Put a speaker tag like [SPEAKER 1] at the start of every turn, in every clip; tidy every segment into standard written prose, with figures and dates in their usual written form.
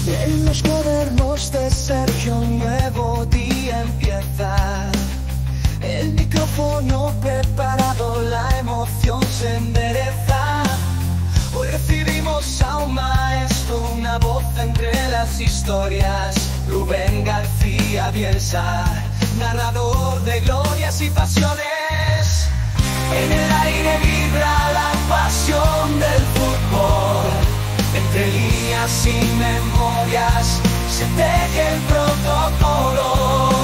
[SPEAKER 1] En los cuadernos de Sergio un nuevo día empieza. El micrófono preparado, la emoción se endereza. Hoy recibimos a un maestro, una voz entre las historias. Rubén García Bielsa, narrador de glorias y pasiones. En el aire vibra la pasión del fútbol. Entre líneas y memorias se teje el protocolo.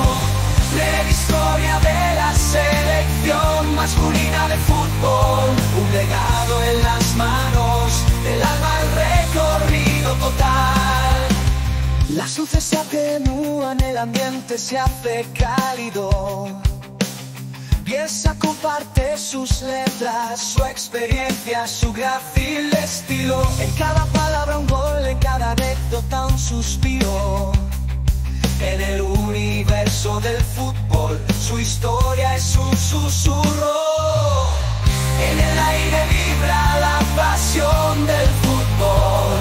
[SPEAKER 1] Breve historia de la selección masculina de fútbol. Un legado en las manos del alma, el recorrido total. Las luces se atenúan, el ambiente se hace cálido. Bielsa comparte sus letras, su experiencia, su grácil estilo. En cada palabra un gol, en cada anécdota un suspiro. En el universo del fútbol, su historia es un susurro. En el aire vibra la pasión del fútbol.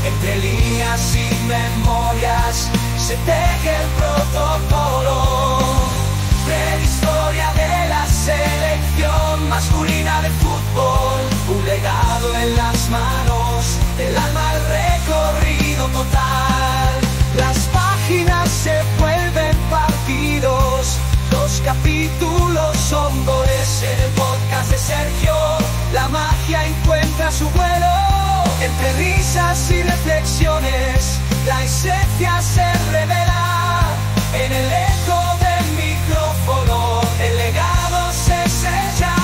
[SPEAKER 1] Entre líneas y memorias se teje el protocolo. Prehistoria de la selección masculina de fútbol. Un legado en las manos del alma, el recorrido total. Las páginas se vuelven partidos, los capítulos son goles. En el podcast de Sergio la magia encuentra su vuelo. Entre risas y reflexiones la esencia se revela. En el eco del micrófono el legado se sella.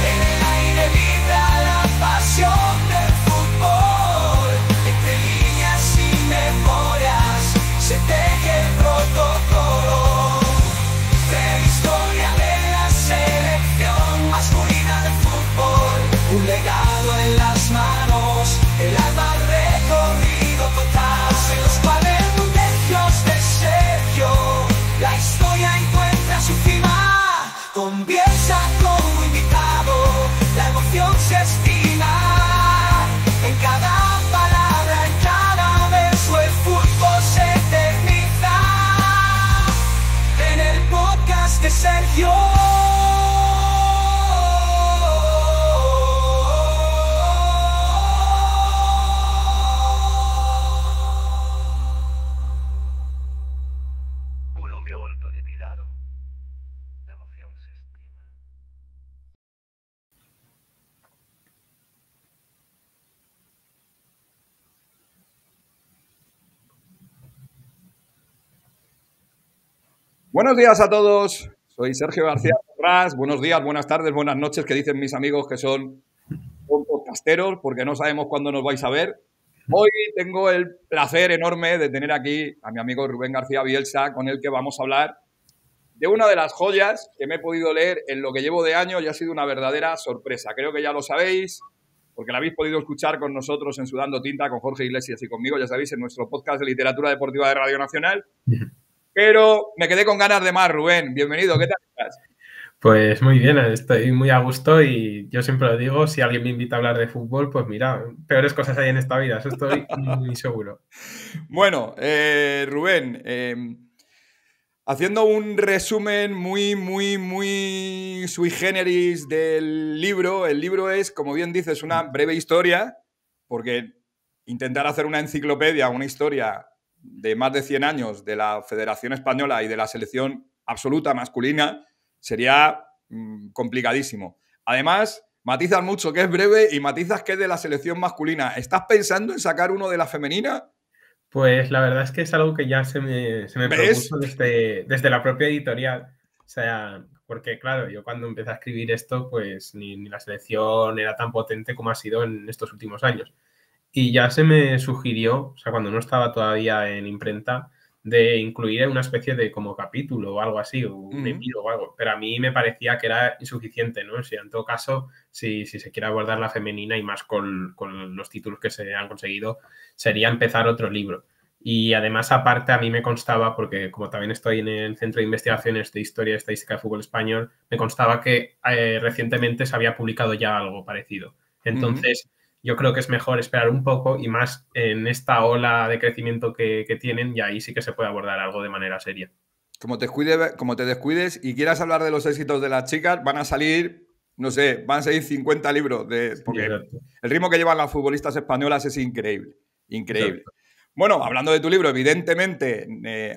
[SPEAKER 1] En el aire vibra la pasión del fútbol. Entre líneas y memorias se teje el protocolo. Prehistoria de la selección masculina de fútbol. Un legado en las manos, el alma, el recorrido total. En los cuadernos de Sergio la historia encuentra su cima. Con Bielsa como invitado la emoción se estima. En cada palabra, en cada verso el fútbol se eterniza. En el podcast de Sergio.
[SPEAKER 2] Buenos días a todos, soy Sergio García Ferraz. Buenos días, buenas tardes, buenas noches, que dicen mis amigos que son podcasteros, porque no sabemos cuándo nos vais a ver. Hoy tengo el placer enorme de tener aquí a mi amigo Rubén García Bielsa, con el que vamos a hablar de una de las joyas que me he podido leer en lo que llevo de año y ha sido una verdadera sorpresa. Creo que ya lo sabéis, porque la habéis podido escuchar con nosotros en Sudando Tinta, con Jorge Iglesias y conmigo, ya sabéis, en nuestro podcast de literatura deportiva de Radio Nacional. Pero me quedé con ganas de más, Rubén. Bienvenido, ¿qué tal estás?
[SPEAKER 3] Pues muy bien, estoy muy a gusto y yo siempre lo digo, si alguien me invita a hablar de fútbol, pues mira, peores cosas hay en esta vida, eso estoy muy seguro.
[SPEAKER 2] Bueno, Rubén, haciendo un resumen muy sui generis del libro, el libro es, como bien dices, una breve historia, porque intentar hacer una enciclopedia, una historia de más de 100 años de la Federación Española y de la selección absoluta masculina sería complicadísimo. Además, matizas mucho que es breve y matizas que es de la selección masculina. ¿Estás pensando en sacar uno de la femenina?
[SPEAKER 3] Pues la verdad es que es algo que ya se me propuso desde la propia editorial. O sea, porque claro, yo cuando empecé a escribir esto, pues ni la selección era tan potente como ha sido en estos últimos años. Y ya se me sugirió, o sea, cuando no estaba todavía en imprenta, de incluir una especie de como capítulo o algo así, o un epílogo o algo, pero a mí me parecía que era insuficiente, ¿no? O sea, en todo caso, si se quiere abordar la femenina y más con los títulos que se han conseguido, sería empezar otro libro. Y además, aparte, a mí me constaba, porque como también estoy en el Centro de Investigaciones de Historia y Estadística de Fútbol Español, me constaba que recientemente se había publicado ya algo parecido. Entonces, yo creo que es mejor esperar un poco y más en esta ola de crecimiento que tienen, y ahí sí que se puede abordar algo de manera seria.
[SPEAKER 2] Como te descuides y quieras hablar de los éxitos de las chicas, van a salir, no sé, van a salir 50 libros, porque
[SPEAKER 3] Exacto.
[SPEAKER 2] el ritmo que llevan las futbolistas españolas es increíble, increíble.
[SPEAKER 3] Exacto.
[SPEAKER 2] Bueno, hablando de tu libro, evidentemente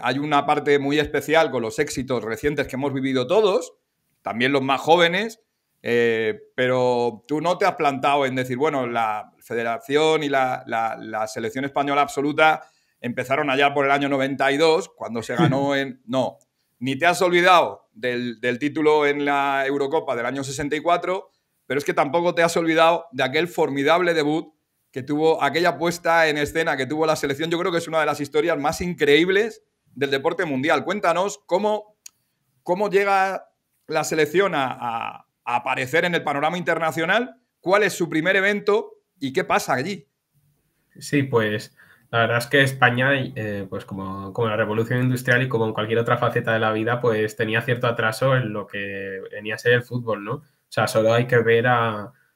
[SPEAKER 2] hay una parte muy especial con los éxitos recientes que hemos vivido todos, también los más jóvenes, pero tú no te has plantado en decir, bueno, la federación y la selección española absoluta empezaron allá por el año 92, cuando se ganó en... No, ni te has olvidado del título en la Eurocopa del año 64, pero es que tampoco te has olvidado de aquel formidable debut que tuvo, aquella puesta en escena que tuvo la selección. Yo creo que es una de las historias más increíbles del deporte mundial. Cuéntanos cómo llega la selección a aparecer en el panorama internacional, cuál es su primer evento y qué pasa allí.
[SPEAKER 3] Sí, pues la verdad es que España, pues como la revolución industrial y como en cualquier otra faceta de la vida, pues tenía cierto atraso en lo que venía a ser el fútbol, ¿no? O sea, solo hay que ver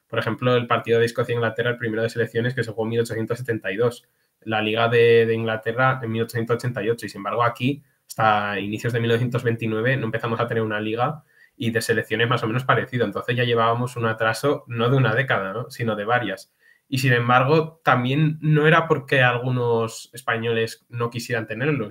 [SPEAKER 3] por ejemplo, el partido de Escocia-Inglaterra, el primero de selecciones, que se jugó en 1872, la Liga de Inglaterra en 1888, y sin embargo aquí, hasta inicios de 1929, no empezamos a tener una liga y de selecciones más o menos parecido. Entonces ya llevábamos un atraso no de una década, ¿no?, sino de varias. Y sin embargo, también no era porque algunos españoles no quisieran tenerlo.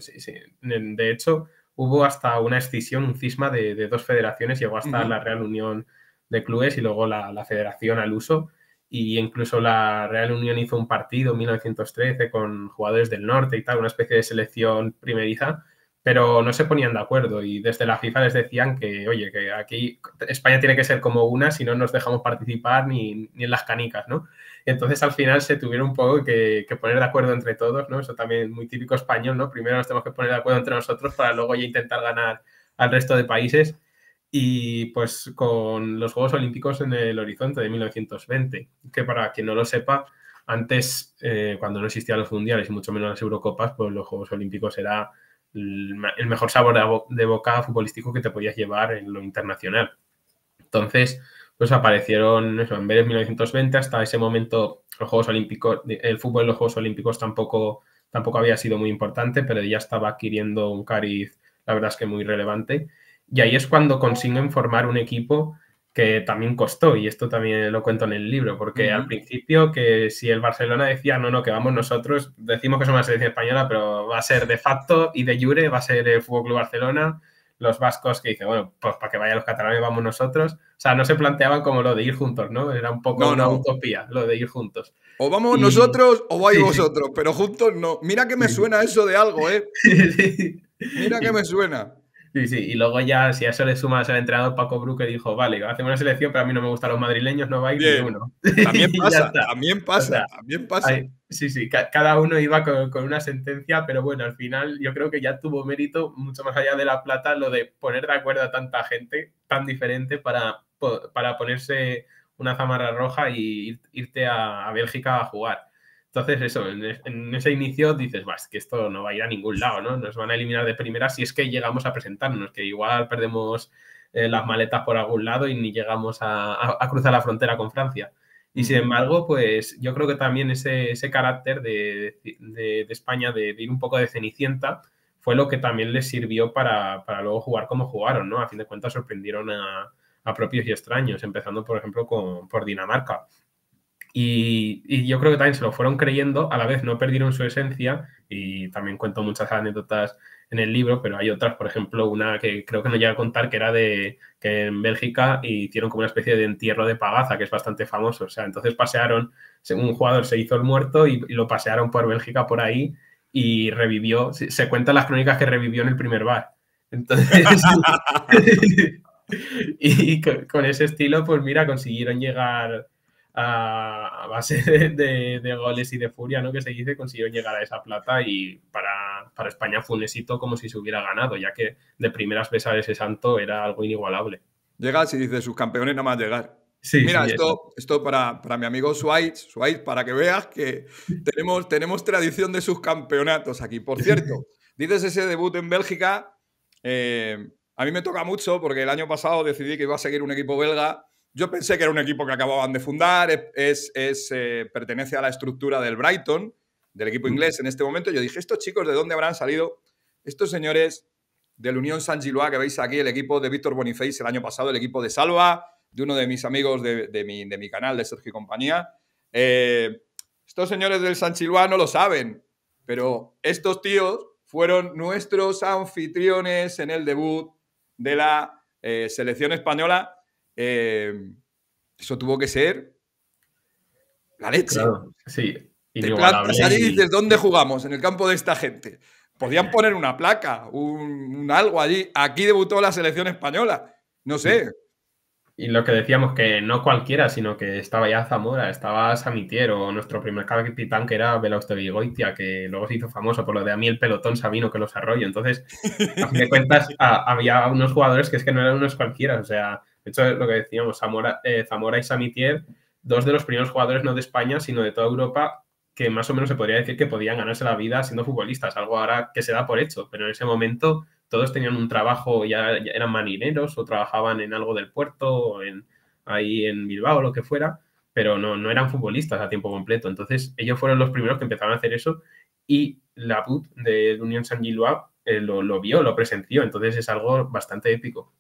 [SPEAKER 3] De hecho, hubo hasta una escisión, un cisma de dos federaciones, llegó hasta la Real Unión de Clubes y luego la Federación al Uso. Y incluso la Real Unión hizo un partido en 1913 con jugadores del norte y tal, una especie de selección primeriza, pero no se ponían de acuerdo y desde la FIFA les decían que, oye, que aquí España tiene que ser como una, si no nos dejamos participar ni en las canicas, ¿no? Entonces, al final se tuvieron un poco que poner de acuerdo entre todos, ¿no? Eso también muy típico español, ¿no? Primero nos tenemos que poner de acuerdo entre nosotros para luego ya intentar ganar al resto de países. Y pues con los Juegos Olímpicos en el horizonte de 1920, que para quien no lo sepa, antes, cuando no existían los mundiales y mucho menos las Eurocopas, pues los Juegos Olímpicos era el mejor sabor de boca futbolístico que te podías llevar en lo internacional. Entonces, pues aparecieron eso, en vez de 1920, hasta ese momento los Juegos Olímpicos, el fútbol en los Juegos Olímpicos tampoco había sido muy importante, pero ya estaba adquiriendo un cariz, la verdad es que muy relevante. Y ahí es cuando consiguen formar un equipo que también costó, y esto también lo cuento en el libro, porque al principio que si el Barcelona decía no, que vamos nosotros, decimos que somos una selección española, pero va a ser de facto y de jure, va a ser el FC Barcelona. Los vascos que dicen, bueno, pues para que vayan los catalanes vamos nosotros. O sea, no se planteaban como lo de ir juntos, ¿no? Era un poco una utopía lo de ir juntos.
[SPEAKER 2] O vamos nosotros o vais vosotros, pero juntos no. Mira que me suena eso de algo, ¿eh? Mira que me suena.
[SPEAKER 3] Sí, y luego ya, si a eso le sumas al entrenador Paco Bru, que dijo, vale, hacemos una selección, pero a mí no me gustan los madrileños, no va a ir ni uno.
[SPEAKER 2] También pasa,
[SPEAKER 3] o sea,
[SPEAKER 2] también pasa.
[SPEAKER 3] Sí, cada uno iba con una sentencia, pero bueno, al final yo creo que ya tuvo mérito, mucho más allá de la plata, lo de poner de acuerdo a tanta gente tan diferente para ponerse una zamarra roja y irte a Bélgica a jugar. Entonces, eso, en ese inicio dices, es que esto no va a ir a ningún lado, ¿no? Nos van a eliminar de primera si es que llegamos a presentarnos, que igual perdemos las maletas por algún lado y ni llegamos a cruzar la frontera con Francia. Y sin embargo, pues yo creo que también ese carácter de España de ir un poco de cenicienta fue lo que también les sirvió para luego jugar como jugaron, ¿no? A fin de cuentas sorprendieron a propios y extraños, empezando, por ejemplo, por Dinamarca. Y yo creo que también se lo fueron creyendo, a la vez no perdieron su esencia, y también cuento muchas anécdotas en el libro, pero hay otras, por ejemplo, una que creo que no llega a contar, que era que en Bélgica hicieron como una especie de entierro de pagaza, que es bastante famoso. O sea, entonces un jugador se hizo el muerto y lo pasearon por Bélgica por ahí y revivió. Se cuentan las crónicas que revivió en el primer bar. Entonces, y con ese estilo, pues mira, consiguieron llegar a base de goles y de furia, ¿no?, que se dice, consiguió llegar a esa plata, y para España fue un éxito como si se hubiera ganado, ya que de primeras besar ese santo era algo inigualable.
[SPEAKER 2] Llegas y dices, sus campeones nada más llegar.
[SPEAKER 3] Sí,
[SPEAKER 2] mira, esto para mi amigo Suárez, para que veas que tenemos tradición de sus campeonatos aquí. Por cierto, dices ese debut en Bélgica, a mí me toca mucho porque el año pasado decidí que iba a seguir un equipo belga Yo pensé que era un equipo que acababan de fundar, pertenece a la estructura del Brighton, del equipo inglés en este momento. Yo dije, ¿estos chicos de dónde habrán salido? Estos señores del Unión Saint-Gilloise, que veis aquí, el equipo de Víctor Boniface el año pasado, el equipo de Salva, de uno de mis amigos de mi canal, de Sergio y compañía. Estos señores del Saint-Gilloise no lo saben, pero estos tíos fueron nuestros anfitriones en el debut de la selección española. Eso tuvo que ser la leche.
[SPEAKER 3] Claro, sí.
[SPEAKER 2] Te plantas allí y dices, ¿dónde jugamos? En el campo de esta gente. Podían poner una placa, un algo allí. Aquí debutó la selección española. No sé.
[SPEAKER 3] Y lo que decíamos, que no cualquiera, sino que estaba ya Zamora, estaba Samitier, o nuestro primer capitán, que era Belaustevich-Goitia, que luego se hizo famoso por lo de a mí el pelotón Sabino que los arroyo. Entonces, a fin de cuentas, había unos jugadores que es que no eran unos cualquiera. O sea, de hecho, lo que decíamos, Zamora y Samitier, dos de los primeros jugadores no de España, sino de toda Europa, que más o menos se podría decir que podían ganarse la vida siendo futbolistas, algo ahora que se da por hecho, pero en ese momento todos tenían un trabajo, ya eran marineros o trabajaban en algo del puerto o ahí en Bilbao o lo que fuera, pero no eran futbolistas a tiempo completo. Entonces ellos fueron los primeros que empezaron a hacer eso y la PUT de Unión Saint-Gilloise lo vio, lo presenció, entonces es algo bastante épico.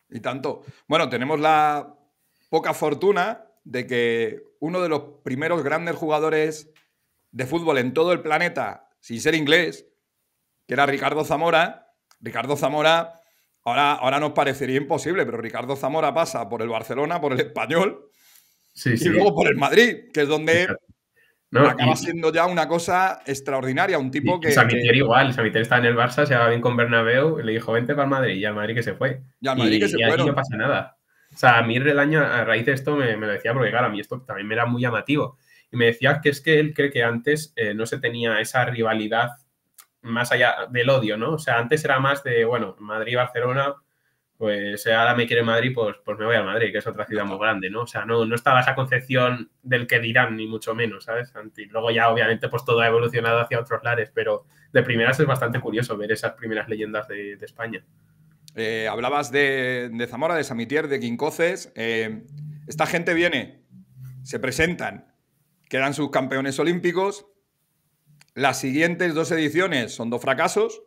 [SPEAKER 2] Y tanto. Bueno, tenemos la poca fortuna de que uno de los primeros grandes jugadores de fútbol en todo el planeta, sin ser inglés, que era Ricardo Zamora. Ricardo Zamora, ahora nos parecería imposible, pero Ricardo Zamora pasa por el Barcelona, por el Español, y luego por el Madrid, que es donde acaba siendo ya una cosa extraordinaria, un tipo que...
[SPEAKER 3] Samitier igual, Samitier está en el Barça, se va bien con Bernabéu, le dijo, vente para el Madrid, y al Madrid que se fue.
[SPEAKER 2] Y al Madrid que se fueron.
[SPEAKER 3] Y no pasa nada. O sea, a mí el año, a raíz de esto, me lo decía, porque claro, a mí esto también me era muy llamativo. Y me decía que es que él cree que antes no se tenía esa rivalidad más allá del odio, ¿no? O sea, antes era más de, bueno, Madrid-Barcelona, pues ahora me quiere Madrid, pues me voy a Madrid, que es otra ciudad muy grande, ¿no? O sea, no estaba esa concepción del que dirán, ni mucho menos, ¿sabes? Y luego ya, obviamente, pues todo ha evolucionado hacia otros lares, pero de primeras es bastante curioso ver esas primeras leyendas de España.
[SPEAKER 2] Hablabas de Zamora, de Samitier, de Quincoces. Esta gente viene, se presentan, quedan subcampeones olímpicos. Las siguientes dos ediciones son dos fracasos,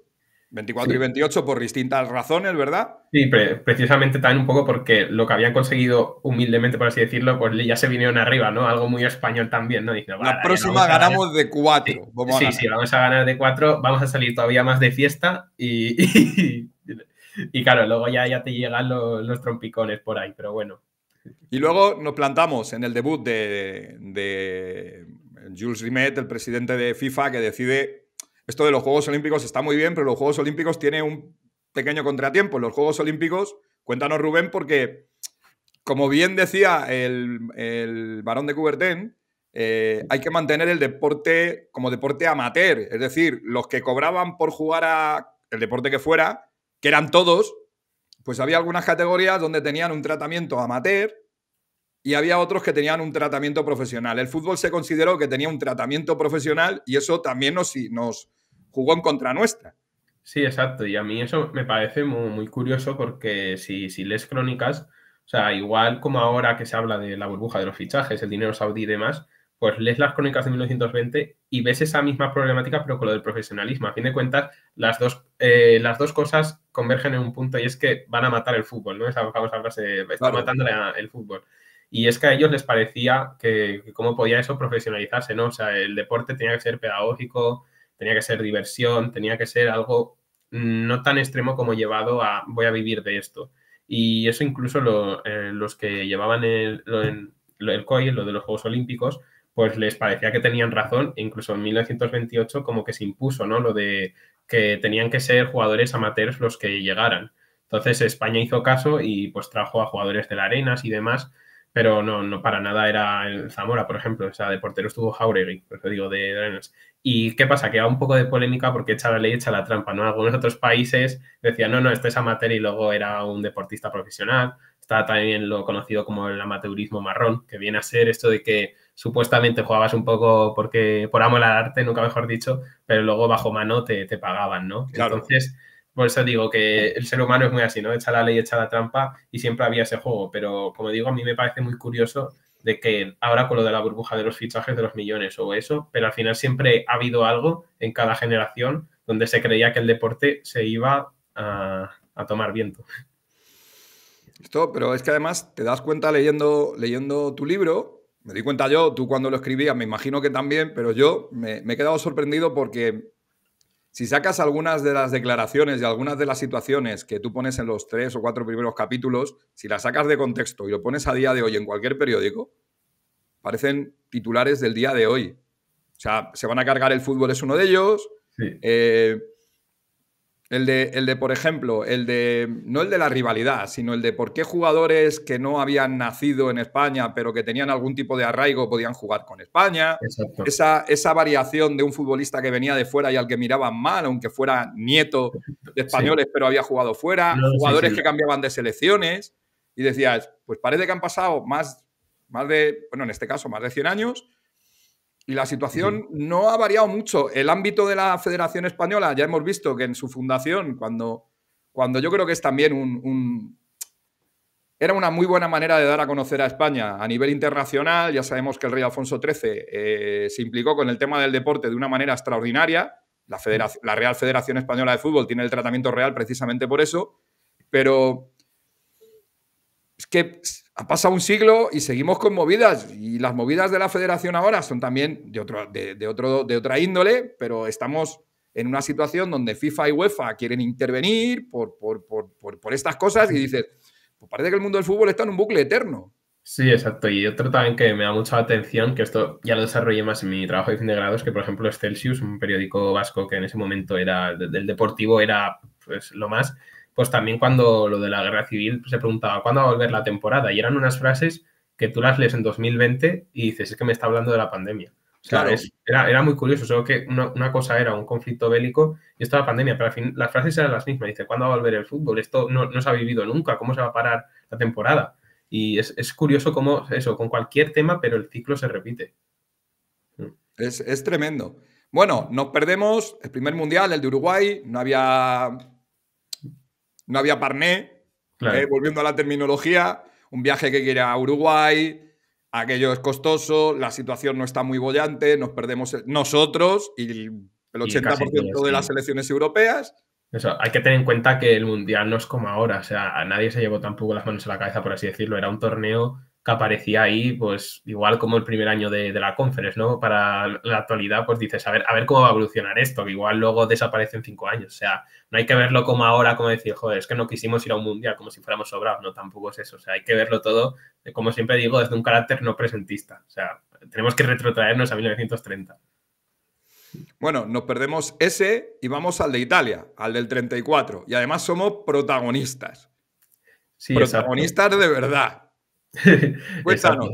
[SPEAKER 2] 24 y 28, por distintas razones, ¿verdad?
[SPEAKER 3] Sí, precisamente también un poco porque lo que habían conseguido humildemente, por así decirlo, pues ya se vinieron arriba, ¿no? Algo muy español también, ¿no? Diciendo,
[SPEAKER 2] la próxima ganamos de 4.
[SPEAKER 3] Sí, vamos a ganar de 4, vamos a salir todavía más de fiesta y claro, luego ya te llegan los trompicones por ahí, pero bueno.
[SPEAKER 2] Y luego nos plantamos en el debut de Jules Rimet, el presidente de FIFA, que decide, esto de los Juegos Olímpicos está muy bien, pero los Juegos Olímpicos tiene un pequeño contratiempo. Los Juegos Olímpicos, cuéntanos Rubén, porque como bien decía el barón de Coubertin, hay que mantener el deporte como deporte amateur, es decir, los que cobraban por jugar a el deporte que fuera, que eran todos, pues había algunas categorías donde tenían un tratamiento amateur y había otros que tenían un tratamiento profesional. El fútbol se consideró que tenía un tratamiento profesional y eso también nos jugó en contra nuestra.
[SPEAKER 3] Sí, exacto. Y a mí eso me parece muy, muy curioso porque si lees crónicas, o sea, igual como ahora que se habla de la burbuja de los fichajes, el dinero saudí y demás, pues lees las crónicas de 1920 y ves esa misma problemática pero con lo del profesionalismo. A fin de cuentas, las dos cosas convergen en un punto y es que van a matar el fútbol, ¿no? Esa famosa frase, está matando el fútbol. Y es que a ellos les parecía que cómo podía eso profesionalizarse, ¿no? O sea, el deporte tenía que ser pedagógico, tenía que ser diversión, tenía que ser algo no tan extremo como llevado a voy a vivir de esto. Y eso incluso los que llevaban el COI, lo de los Juegos Olímpicos, pues les parecía que tenían razón, e incluso en 1928 como que se impuso, ¿no? Lo de que tenían que ser jugadores amateurs los que llegaran. Entonces España hizo caso y pues trajo a jugadores de la Arenas y demás, pero no para nada era el Zamora, por ejemplo. O sea, de portero estuvo Jauregui, por eso digo, de Arenas. ¿Y qué pasa? Que va un poco de polémica porque echa la ley, echa la trampa, ¿no? Algunos otros países decían, no, este es amateur y luego era un deportista profesional. Está también lo conocido como el amateurismo marrón, que viene a ser esto de que supuestamente jugabas un poco por amor al arte, nunca mejor dicho, pero luego bajo mano te pagaban, ¿no?
[SPEAKER 2] Claro.
[SPEAKER 3] Entonces, por eso digo que el ser humano es muy así, ¿no? Echa la ley, echa la trampa y siempre había ese juego. Pero, como digo, a mí me parece muy curioso de que ahora con lo de la burbuja de los fichajes de los millones o eso, pero al final siempre ha habido algo en cada generación donde se creía que el deporte se iba a tomar viento.
[SPEAKER 2] Pero es que además te das cuenta leyendo tu libro, me di cuenta yo, tú cuando lo escribías me imagino que también, pero yo me he quedado sorprendido porque si sacas algunas de las declaraciones y algunas de las situaciones que tú pones en los 3 o 4 primeros capítulos, si las sacas de contexto y lo pones a día de hoy en cualquier periódico, parecen titulares del día de hoy. O sea, se van a cargar el fútbol es uno de ellos.
[SPEAKER 3] Sí.
[SPEAKER 2] El de, por ejemplo, no el de la rivalidad, sino el de por qué jugadores que no habían nacido en España, pero que tenían algún tipo de arraigo, podían jugar con España.
[SPEAKER 3] Exacto.
[SPEAKER 2] Esa variación de un futbolista que venía de fuera y al que miraban mal, aunque fuera nieto de españoles, sí, pero había jugado fuera. No, jugadores que cambiaban de selecciones. Y decías, pues parece que han pasado más de, bueno, en este caso, más de 100 años. Y la situación no ha variado mucho. El ámbito de la Federación Española, ya hemos visto que en su fundación, cuando yo creo que es también era una muy buena manera de dar a conocer a España a nivel internacional. Ya sabemos que el rey Alfonso XIII se implicó con el tema del deporte de una manera extraordinaria. La Real Federación Española de Fútbol tiene el tratamiento real precisamente por eso. Pero es que ha pasado un siglo y seguimos con movidas, y las movidas de la federación ahora son también de otra índole, pero estamos en una situación donde FIFA y UEFA quieren intervenir por estas cosas y dices, pues parece que el mundo del fútbol está en un bucle eterno.
[SPEAKER 3] Sí, exacto. Y otro también que me da mucha atención, que esto ya lo desarrollé más en mi trabajo de fin de grado, es que, por ejemplo, Excelsius, un periódico vasco que en ese momento era del deportivo, era pues lo más. Pues también cuando lo de la guerra civil se preguntaba ¿cuándo va a volver la temporada? Y eran unas frases que tú las lees en 2020 y dices, es que me está hablando de la pandemia. O sea, claro. Era muy curioso, solo que una cosa era un conflicto bélico y esto la pandemia, pero al fin las frases eran las mismas. Dice, ¿cuándo va a volver el fútbol? Esto no se ha vivido nunca, ¿cómo se va a parar la temporada? Y es curioso cómo eso, con cualquier tema, pero el ciclo se repite.
[SPEAKER 2] Es tremendo. Bueno, nos perdemos el primer mundial, el de Uruguay, no había parné, claro. Volviendo a la terminología, un viaje que quiere a Uruguay, aquello es costoso, la situación no está muy bollante, nos perdemos nosotros y el 80% de las selecciones europeas.
[SPEAKER 3] Eso, hay que tener en cuenta que el Mundial no es como ahora, o sea, a nadie se llevó tampoco las manos a la cabeza, por así decirlo, era un torneo que aparecía ahí, pues igual como el primer año de la Conference, ¿no? Para la actualidad, pues dices, a ver cómo va a evolucionar esto, que igual luego desaparece en 5 años. O sea, no hay que verlo como ahora, como decir, joder, es que no quisimos ir a un Mundial, como si fuéramos sobrados. No, tampoco es eso. O sea, hay que verlo todo, como siempre digo, desde un carácter no presentista. O sea, tenemos que retrotraernos a 1930.
[SPEAKER 2] Bueno, nos perdemos ese y vamos al de Italia, al del 34. Y además somos protagonistas. Sí, protagonistas exacto. De verdad. Cuéntanos.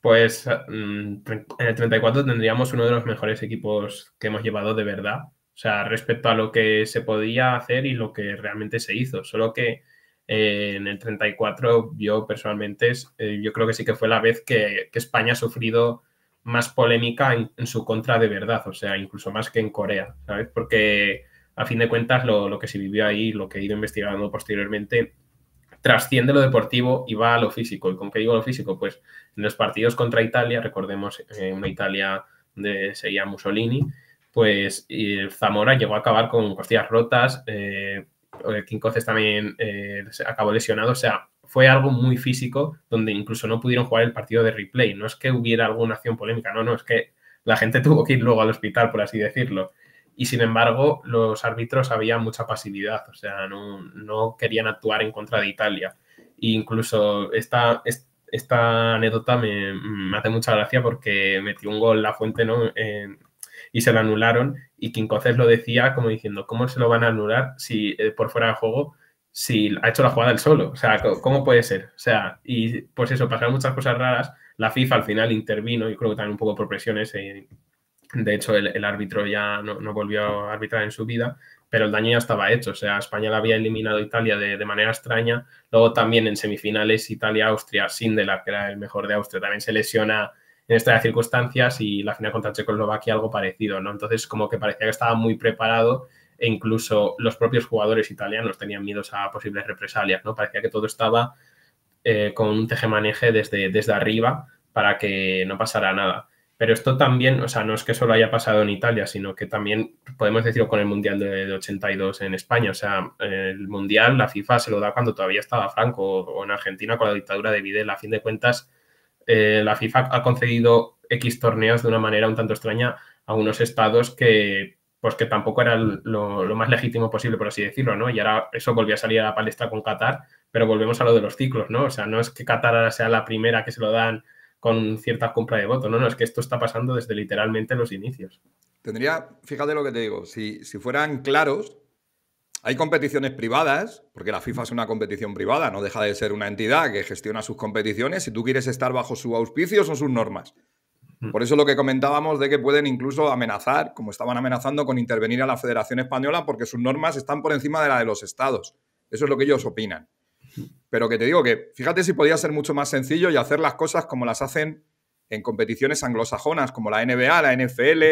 [SPEAKER 3] Pues en el 34 tendríamos uno de los mejores equipos que hemos llevado de verdad. O sea, respecto a lo que se podía hacer y lo que realmente se hizo. Solo que en el 34 yo personalmente, yo creo que sí que fue la vez que España ha sufrido más polémica en su contra de verdad. O sea, incluso más que en Corea, ¿sabes? Porque a fin de cuentas lo que se vivió ahí, lo que he ido investigando posteriormente, trasciende lo deportivo y va a lo físico. ¿Y con qué digo lo físico? Pues en los partidos contra Italia, recordemos una Italia donde seguía Mussolini, pues Zamora llegó a acabar con costillas rotas, Quincoces también acabó lesionado, o sea, fue algo muy físico donde incluso no pudieron jugar el partido de replay. No es que hubiera alguna acción polémica, no, es que la gente tuvo que ir luego al hospital, por así decirlo. Y sin embargo, los árbitros había mucha pasividad, o sea, no querían actuar en contra de Italia. E incluso esta anécdota me hace mucha gracia porque metió un gol La Fuente, ¿no? Y se lo anularon, y Quincoces lo decía como diciendo, ¿cómo se lo van a anular si por fuera de juego, si ha hecho la jugada él solo? O sea, ¿cómo puede ser? O sea, y pues eso, pasaron muchas cosas raras. La FIFA al final intervino, yo creo que también un poco por presiones. De hecho, el árbitro ya no volvió a arbitrar en su vida, pero el daño ya estaba hecho. O sea, España la había eliminado a Italia de manera extraña. Luego también en semifinales Italia-Austria, Sindelar, que era el mejor de Austria, también se lesiona en estas circunstancias, y la final contra Checoslovaquia algo parecido, ¿no? Entonces, como que parecía que estaba muy preparado e incluso los propios jugadores italianos tenían miedos a posibles represalias, ¿no? Parecía que todo estaba con un tejemaneje desde arriba para que no pasara nada. Pero esto también, o sea, no es que solo haya pasado en Italia, sino que también podemos decirlo con el Mundial de 82 en España. O sea, el Mundial, la FIFA se lo da cuando todavía estaba Franco, o en Argentina con la dictadura de Videla. A fin de cuentas, la FIFA ha concedido X torneos de una manera un tanto extraña a unos estados que, pues, que tampoco era lo más legítimo posible, por así decirlo, ¿no? Y ahora eso volvió a salir a la palestra con Qatar, pero volvemos a lo de los ciclos, ¿no? O sea, no es que Qatar ahora sea la primera que se lo dan con cierta compra de voto, no, es que esto está pasando desde literalmente los inicios.
[SPEAKER 2] Fíjate lo que te digo, si fueran claros, hay competiciones privadas, porque la FIFA es una competición privada, no deja de ser una entidad que gestiona sus competiciones y tú quieres estar bajo sus auspicios o sus normas. Por eso lo que comentábamos de que pueden incluso amenazar, como estaban amenazando, con intervenir a la Federación Española porque sus normas están por encima de la de los estados. Eso es lo que ellos opinan. Pero que te digo que fíjate si podía ser mucho más sencillo y hacer las cosas como las hacen en competiciones anglosajonas, como la NBA, la NFL,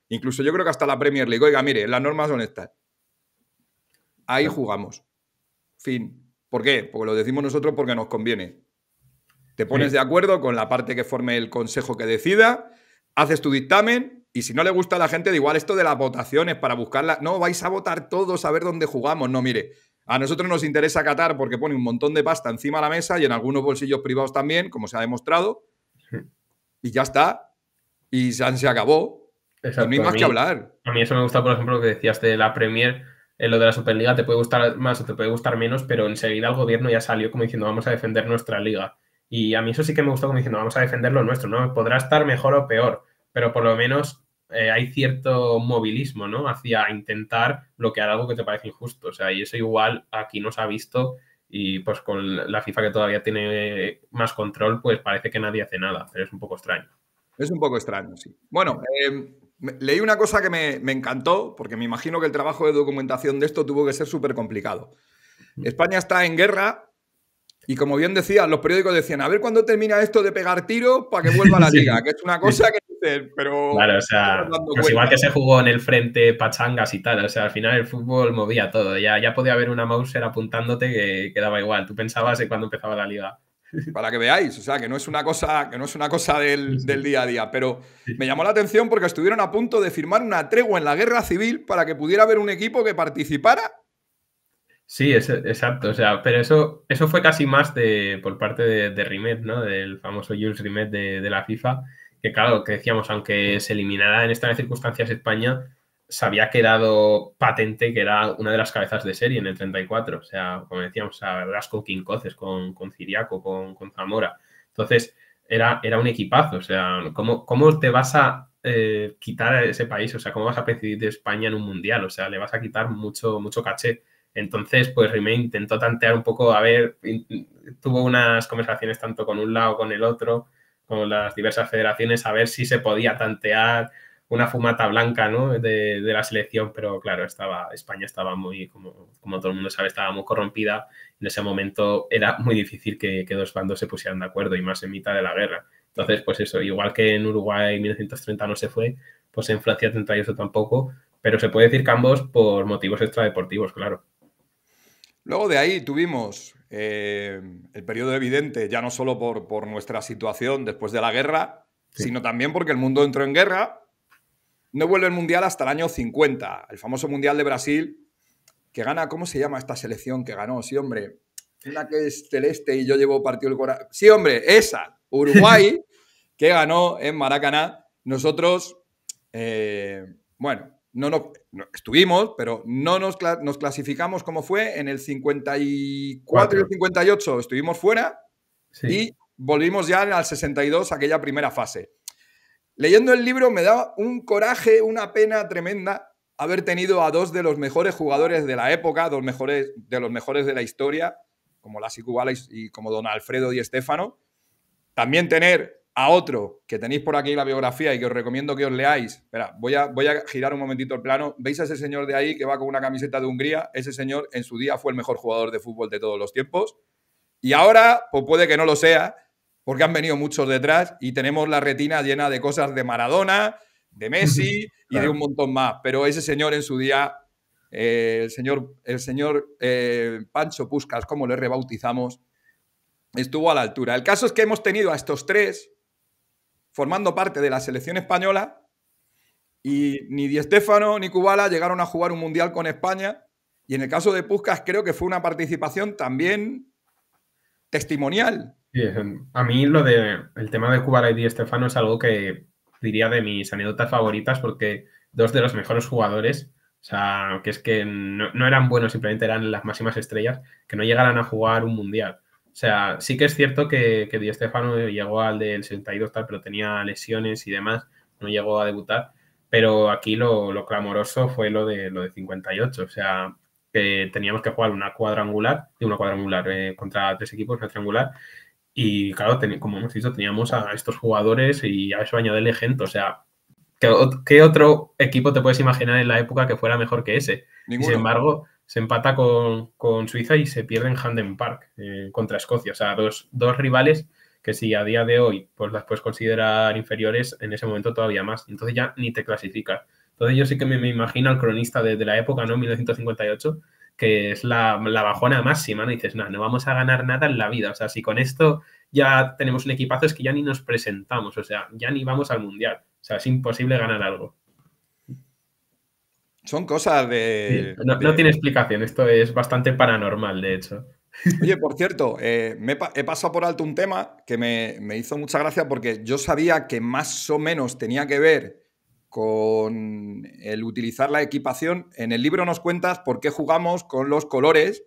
[SPEAKER 2] incluso yo creo que hasta la Premier League. Oiga, mire, las normas son estas. Ahí jugamos. Fin. ¿Por qué? Porque lo decimos nosotros porque nos conviene. Te pones de acuerdo con la parte que forme el consejo que decida, haces tu dictamen y si no le gusta a la gente, da igual esto de las votaciones para buscarla. No, vais a votar todos a ver dónde jugamos. No, mire, a nosotros nos interesa Qatar porque pone un montón de pasta encima de la mesa y en algunos bolsillos privados también, como se ha demostrado. Y ya está. Y se acabó.
[SPEAKER 3] Exacto.
[SPEAKER 2] No hay más que hablar.
[SPEAKER 3] A mí eso me gusta, por ejemplo, lo que decías de la Premier. Lo de la Superliga te puede gustar más o te puede gustar menos, pero enseguida el gobierno ya salió como diciendo vamos a defender nuestra liga. Y a mí eso sí que me gustó como diciendo vamos a defender lo nuestro, ¿no? Podrá estar mejor o peor, pero por lo menos hay cierto movilismo, ¿no? Hacia intentar bloquear algo que te parece injusto. O sea, y eso igual aquí no se ha visto y pues con la FIFA que todavía tiene más control, pues parece que nadie hace nada, pero es un poco extraño.
[SPEAKER 2] Es un poco extraño, sí. Bueno, leí una cosa que me encantó, porque me imagino que el trabajo de documentación de esto tuvo que ser súper complicado. España está en guerra y, como bien decían, los periódicos decían, a ver cuándo termina esto de pegar tiros para que vuelva a la liga, que es una cosa que dicen, pero...
[SPEAKER 3] Claro, o sea, pues igual que se jugó en el frente pachangas y tal, o sea, al final el fútbol movía todo, ya podía haber una Mauser apuntándote que daba igual, tú pensabas en cuando empezaba la liga.
[SPEAKER 2] Para que veáis, o sea, que no es una cosa del día a día, pero me llamó la atención porque estuvieron a punto de firmar una tregua en la guerra civil para que pudiera haber un equipo que participara.
[SPEAKER 3] Sí, exacto, o sea, pero eso fue casi más por parte de Rimet, ¿no? Del famoso Jules Rimet de la FIFA, que claro, que decíamos, aunque se eliminara en estas circunstancias España, se había quedado patente que era una de las cabezas de serie en el 34. O sea, como decíamos, o sea, eras con Quincoces, con Ciriaco, con Zamora. Entonces, era un equipazo. O sea, ¿cómo te vas a quitar a ese país? O sea, ¿cómo vas a presidir de España en un mundial? O sea, le vas a quitar mucho caché. Entonces, pues Rimet intentó tantear un poco, a ver, tuvo unas conversaciones tanto con un lado, con el otro, con las diversas federaciones, a ver si se podía tantear una fumata blanca, ¿no? de la selección, pero claro, España estaba muy, como todo el mundo sabe, estaba muy corrompida. En ese momento era muy difícil que dos bandos se pusieran de acuerdo y más en mitad de la guerra. Entonces, pues eso, igual que en Uruguay en 1930 no se fue, pues en Francia 38 tampoco, pero se puede decir que ambos por motivos extradeportivos, claro.
[SPEAKER 2] Luego de ahí tuvimos el periodo evidente, ya no solo por nuestra situación después de la guerra, sí, sino también porque el mundo entró en guerra. No vuelve el Mundial hasta el año 50, el famoso Mundial de Brasil, que gana, ¿cómo se llama esta selección que ganó? Sí, hombre, una que es celeste y yo llevo partido el corazón. Sí, hombre, esa, Uruguay, que ganó en Maracaná. Nosotros, bueno, no estuvimos, pero no nos clasificamos como fue en el 54 y el 58, estuvimos fuera, sí, y volvimos ya al 62, aquella primera fase. Leyendo el libro me da un coraje, una pena tremenda haber tenido a dos de los mejores jugadores de la época, de los mejores de la historia, como Lassy Kubala y como don Alfredo Di Stéfano. También tener a otro que tenéis por aquí la biografía y que os recomiendo que os leáis. Espera, voy a girar un momentito el plano. ¿Veis a ese señor de ahí que va con una camiseta de Hungría? Ese señor en su día fue el mejor jugador de fútbol de todos los tiempos. Y ahora, pues puede que no lo sea, porque han venido muchos detrás y tenemos la retina llena de cosas de Maradona, de Messi y de un montón más. Pero ese señor en su día el señor Pancho Puskás, como le rebautizamos, estuvo a la altura. El caso es que hemos tenido a estos tres formando parte de la selección española y ni Di Stéfano ni Kubala llegaron a jugar un mundial con España, y en el caso de Puskás creo que fue una participación también testimonial.
[SPEAKER 3] Sí, a mí el tema de Kubala y Di Stéfano es algo que diría de mis anécdotas favoritas, porque dos de los mejores jugadores, o sea, que es que no eran buenos, simplemente eran las máximas estrellas, que no llegaran a jugar un mundial. O sea, sí que es cierto que Di Stéfano llegó al del 62 tal, pero tenía lesiones y demás, no llegó a debutar. Pero aquí lo clamoroso fue lo de 58, o sea, que teníamos que jugar una cuadrangular contra tres equipos, una triangular. Y claro, como hemos dicho, teníamos a estos jugadores y a eso añadirle gente. O sea, ¿qué otro equipo te puedes imaginar en la época que fuera mejor que ese?
[SPEAKER 2] Ninguno.
[SPEAKER 3] Y sin embargo, se empata con Suiza y se pierde en Hampden Park contra Escocia. O sea, dos rivales que si a día de hoy pues las puedes considerar inferiores, en ese momento todavía más. Entonces ya ni te clasificas. Entonces yo sí que me imagino al cronista de la época, ¿no? 1958, que es la bajona máxima, ¿no? Y dices, no vamos a ganar nada en la vida. O sea, si con esto ya tenemos un equipazo, es que ya ni nos presentamos, o sea, ya ni vamos al Mundial. O sea, es imposible ganar algo.
[SPEAKER 2] Son cosas de...
[SPEAKER 3] Sí, no tiene explicación, esto es bastante paranormal, de hecho.
[SPEAKER 2] Oye, por cierto, he pasado por alto un tema que me hizo mucha gracia, porque yo sabía que más o menos tenía que ver con el utilizar la equipación. En el libro nos cuentas por qué jugamos con los colores,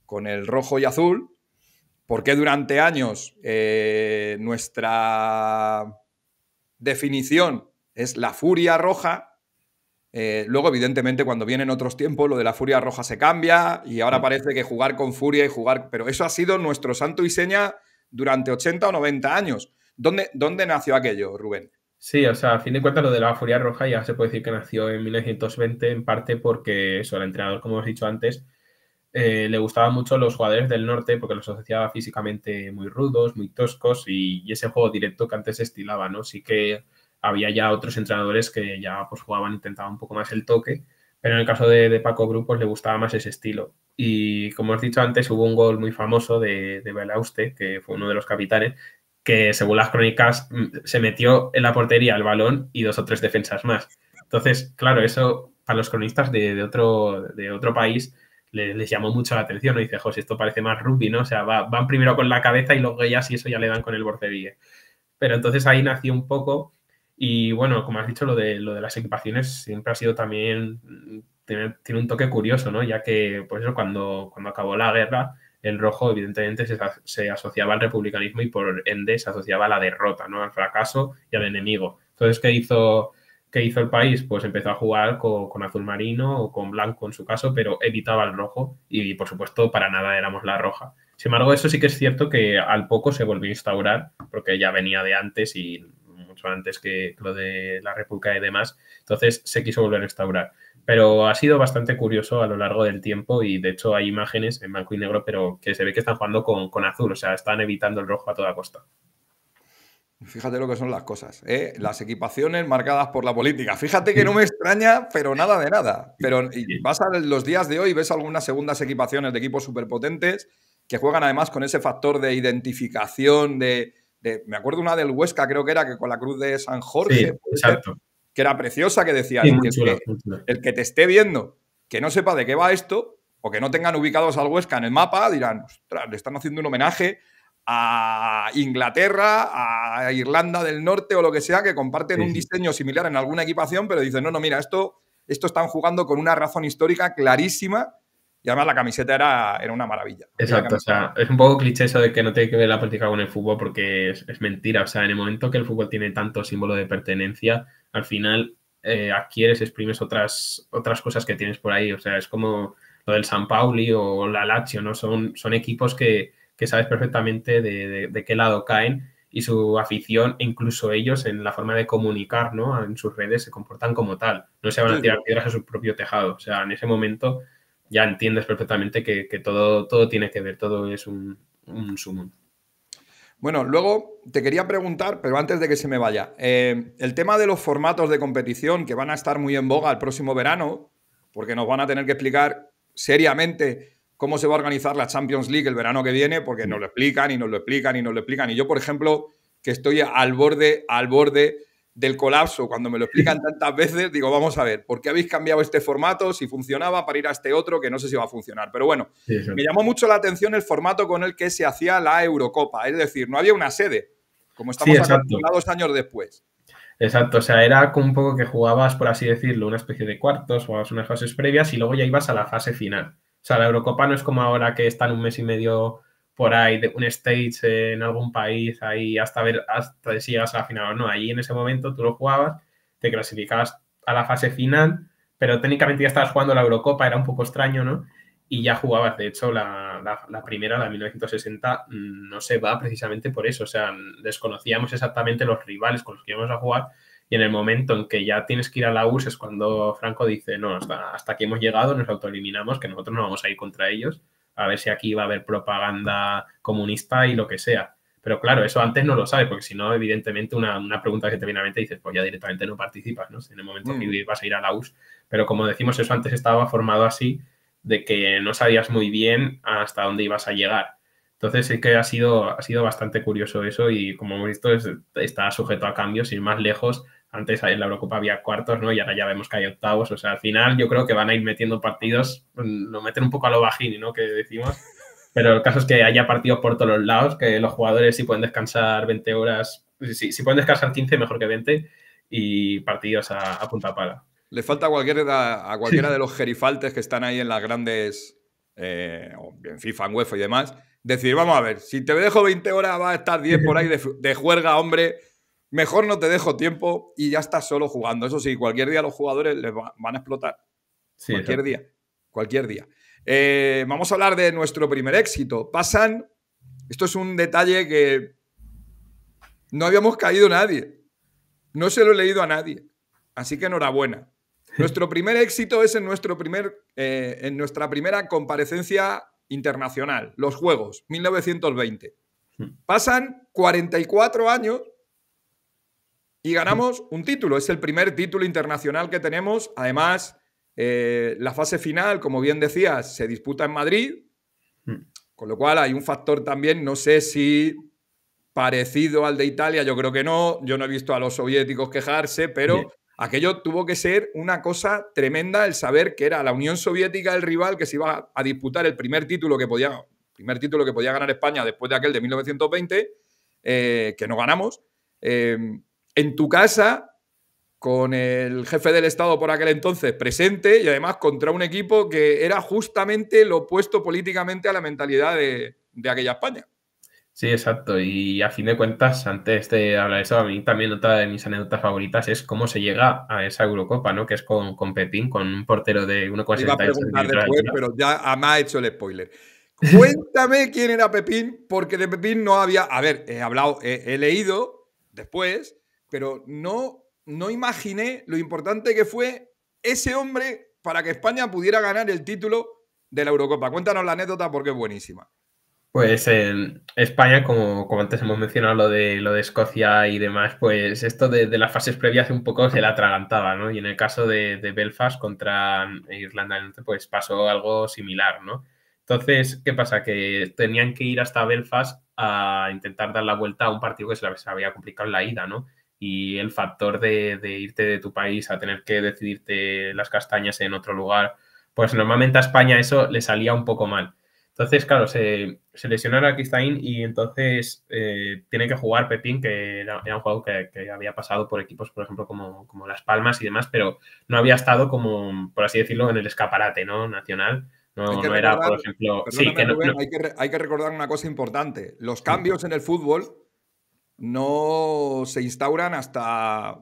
[SPEAKER 2] con el rojo y azul, por qué durante años nuestra definición es la furia roja. Luego, evidentemente, cuando vienen otros tiempos, lo de la furia roja se cambia y ahora parece que jugar con furia y jugar... Pero eso ha sido nuestro santo y seña durante 80 o 90 años. ¿Dónde nació aquello, Rubén?
[SPEAKER 3] Sí, o sea, a fin de cuentas lo de la furia roja ya se puede decir que nació en 1920, en parte porque eso, el entrenador, como hemos dicho antes, le gustaban mucho los jugadores del norte porque los asociaba físicamente muy rudos, muy toscos y ese juego directo que antes se estilaba, ¿no? Sí que había ya otros entrenadores que ya pues jugaban, intentaban un poco más el toque, pero en el caso de Paco Bru pues le gustaba más ese estilo. Y como os he dicho antes, hubo un gol muy famoso de Belauste, que fue uno de los capitanes, que según las crónicas se metió en la portería el balón y dos o tres defensas más. Entonces, claro, eso para los cronistas de otro país les llamó mucho la atención, ¿no? Dice, José, esto parece más rugby, ¿no? O sea, van primero con la cabeza y luego ya si eso ya le dan con el borceguille. Pero entonces ahí nació un poco y bueno, como has dicho, lo de las equipaciones siempre ha sido también, tiene un toque curioso, ¿no? Ya que, pues eso, cuando acabó la guerra, el rojo evidentemente se asociaba al republicanismo y por ende se asociaba a la derrota, ¿no? Al fracaso y al enemigo. Entonces, ¿qué hizo el país? Pues empezó a jugar con azul marino o con blanco en su caso, pero evitaba el rojo y, por supuesto, para nada éramos la roja. Sin embargo, eso sí que es cierto que al poco se volvió a instaurar, porque ya venía de antes y mucho antes que lo de la República y demás, entonces se quiso volver a instaurar. Pero ha sido bastante curioso a lo largo del tiempo y de hecho hay imágenes en blanco y negro, pero que se ve que están jugando con azul, o sea, están evitando el rojo a toda costa.
[SPEAKER 2] Fíjate lo que son las cosas, ¿eh? Las equipaciones marcadas por la política. Fíjate que no me extraña, pero nada de nada. Pero vas a los días de hoy, ves algunas segundas equipaciones de equipos superpotentes que juegan además con ese factor de identificación, me acuerdo una del Huesca, creo que era, que con la cruz de San Jorge,
[SPEAKER 3] sí, exacto,
[SPEAKER 2] que era preciosa, que decía
[SPEAKER 3] sí,
[SPEAKER 2] el que te esté viendo que no sepa de qué va esto o que no tengan ubicados al Huesca en el mapa, dirán, ostras, le están haciendo un homenaje a Inglaterra, a Irlanda del Norte o lo que sea, que comparten un diseño similar en alguna equipación, pero dicen, no, mira, esto están jugando con una razón histórica clarísima. Y además la camiseta era una maravilla.
[SPEAKER 3] Exacto, o sea, es un poco cliché eso de que no tiene que ver la política con el fútbol porque es mentira. O sea, en el momento que el fútbol tiene tanto símbolo de pertenencia, al final adquieres, exprimes otras cosas que tienes por ahí. O sea, es como lo del San Pauli o la Lazio, ¿no? Son equipos que sabes perfectamente de qué lado caen y su afición, e incluso ellos en la forma de comunicar, ¿no? En sus redes se comportan como tal. No se van a tirar piedras a su propio tejado. O sea, en ese momento ya entiendes perfectamente que todo tiene que ver, todo es un sumum.
[SPEAKER 2] Bueno, luego te quería preguntar, pero antes de que se me vaya, el tema de los formatos de competición que van a estar muy en boga el próximo verano, porque nos van a tener que explicar seriamente cómo se va a organizar la Champions League el verano que viene, porque nos lo explican y nos lo explican y nos lo explican. Y yo, por ejemplo, que estoy al borde del colapso, cuando me lo explican tantas veces, digo, vamos a ver, ¿por qué habéis cambiado este formato? Si funcionaba para ir a este otro, que no sé si va a funcionar. Pero bueno, me llamó mucho la atención el formato con el que se hacía la Eurocopa. Es decir, no había una sede, como estamos acostumbrados años después.
[SPEAKER 3] Exacto, o sea, era como un poco que jugabas, por así decirlo, una especie de cuartos, jugabas unas fases previas y luego ya ibas a la fase final. O sea, la Eurocopa no es como ahora que están un mes y medio por ahí, de un stage en algún país, ahí hasta si llegas a la final o no. Ahí en ese momento tú lo jugabas, te clasificabas a la fase final, pero técnicamente ya estabas jugando la Eurocopa, era un poco extraño, ¿no? Y ya jugabas. De hecho, la primera, la de 1960, no se va precisamente por eso. O sea, desconocíamos exactamente los rivales con los que íbamos a jugar y en el momento en que ya tienes que ir a la URSS es cuando Franco dice, no, hasta aquí hemos llegado, nos autoeliminamos, que nosotros no vamos a ir contra ellos, a ver si aquí va a haber propaganda comunista y lo que sea. Pero claro, eso antes no lo sabes, porque si no, evidentemente, una pregunta que te viene a la mente dices, pues ya directamente no participas, ¿no? En el momento que vas a ir a la URSS. Pero como decimos, eso antes estaba formado así, de que no sabías muy bien hasta dónde ibas a llegar. Entonces sí que ha sido bastante curioso eso y como hemos visto está sujeto a cambios, ir más lejos. Antes en la Eurocopa había cuartos, ¿no? Y ahora ya vemos que hay octavos. O sea, al final yo creo que van a ir metiendo partidos, lo meten un poco a lo Bajini, ¿no? Que decimos. Pero el caso es que haya partidos por todos los lados, que los jugadores sí pueden descansar 20 horas, sí pueden descansar 15, mejor que 20, y partidos a punta pala.
[SPEAKER 2] Le falta a cualquiera de los gerifaltes que están ahí en las grandes, en FIFA, en UEFA y demás, decir, vamos a ver, si te dejo 20 horas vas a estar 10 por ahí de juerga, hombre, mejor no te dejo tiempo y ya estás solo jugando. Eso sí, cualquier día los jugadores les van a explotar. Sí, cualquier día. Vamos a hablar de nuestro primer éxito. Esto es un detalle que no habíamos caído nadie. No se lo he leído a nadie. Así que enhorabuena. Nuestro primer éxito es en nuestra primera comparecencia internacional, los Juegos, 1920. Pasan 44 años y ganamos un título. Es el primer título internacional que tenemos. Además, la fase final, como bien decías, se disputa en Madrid, con lo cual hay un factor también, no sé si parecido al de Italia, yo creo que no. Yo no he visto a los soviéticos quejarse, pero... Bien. Aquello tuvo que ser una cosa tremenda el saber que era la Unión Soviética el rival que se iba a disputar el primer título que podía ganar España después de aquel de 1920, que no ganamos. En tu casa, con el jefe del Estado por aquel entonces presente y además contra un equipo que era justamente lo opuesto políticamente a la mentalidad de aquella España.
[SPEAKER 3] Sí, exacto. Y a fin de cuentas, antes de hablar de eso, a mí también otra de mis anécdotas favoritas es cómo se llega a esa Eurocopa, ¿no? Que es con Pepín, con un portero de 1,78.
[SPEAKER 2] Iba a preguntar después, pero ya me ha hecho el spoiler. Cuéntame quién era Pepín, porque de Pepín no había... A ver, he leído después, pero no imaginé lo importante que fue ese hombre para que España pudiera ganar el título de la Eurocopa. Cuéntanos la anécdota porque es buenísima.
[SPEAKER 3] Pues en España, como antes hemos mencionado lo de Escocia y demás, pues esto de las fases previas un poco se la atragantaba, ¿no? Y en el caso de Belfast contra Irlanda del Norte, pues pasó algo similar, ¿no? Entonces, ¿qué pasa? Que tenían que ir hasta Belfast a intentar dar la vuelta a un partido que se les había complicado en la ida, ¿no? Y el factor de irte de tu país a tener que decidirte las castañas en otro lugar, pues normalmente a España eso le salía un poco mal. Entonces, claro, se lesionó a Raquistain y entonces tiene que jugar Pepín, que era un jugador que había pasado por equipos, por ejemplo, como Las Palmas y demás, pero no había estado como, por así decirlo, en el escaparate, ¿no? Nacional. No era, por ejemplo... Sí, que
[SPEAKER 2] Rubén, hay que recordar una cosa importante. Los cambios en el fútbol no se instauran hasta...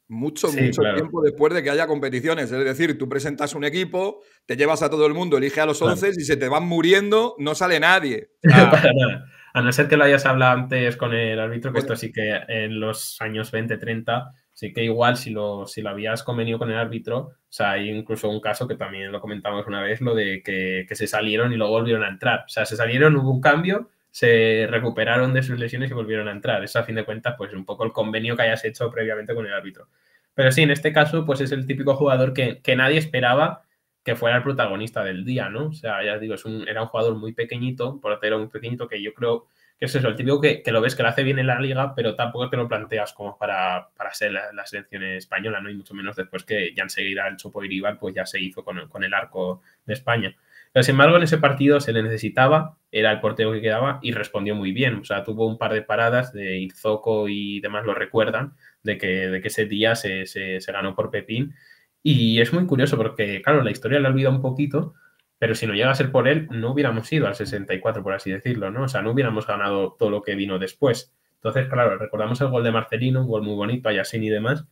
[SPEAKER 2] mucho tiempo después de que haya competiciones. Es decir, tú presentas un equipo, te llevas a todo el mundo, elige a los 11 y se te van muriendo, no sale nadie.
[SPEAKER 3] Para nada. A no ser que lo hayas hablado antes con el árbitro, que esto sí que en los años 20, 30, sí que igual si lo habías convenido con el árbitro, o sea, hay incluso un caso que también lo comentamos una vez, lo de que se salieron y luego volvieron a entrar. O sea, se salieron, hubo un cambio, se recuperaron de sus lesiones y volvieron a entrar. Eso, a fin de cuentas, pues un poco el convenio que hayas hecho previamente con el árbitro. Pero sí, en este caso, pues es el típico jugador que nadie esperaba que fuera el protagonista del día, ¿no? O sea, ya digo, era un jugador muy pequeñito, portero muy pequeñito, que yo creo que es eso, el típico que lo ves que lo hace bien en la liga, pero tampoco te lo planteas como para ser la selección española, ¿no? Y mucho menos después que ya enseguida el Chopo Iribar pues ya se hizo con el arco de España. Pero sin embargo, en ese partido se le necesitaba, era el portero que quedaba y respondió muy bien. O sea, tuvo un par de paradas de Izoko y demás lo recuerdan, de que ese día se ganó por Pepín. Y es muy curioso porque, claro, la historia la olvida un poquito, pero si no llega a ser por él, no hubiéramos ido al 64, por así decirlo, ¿no? O sea, no hubiéramos ganado todo lo que vino después. Entonces, claro, recordamos el gol de Marcelino, un gol muy bonito, a Yassin y demás,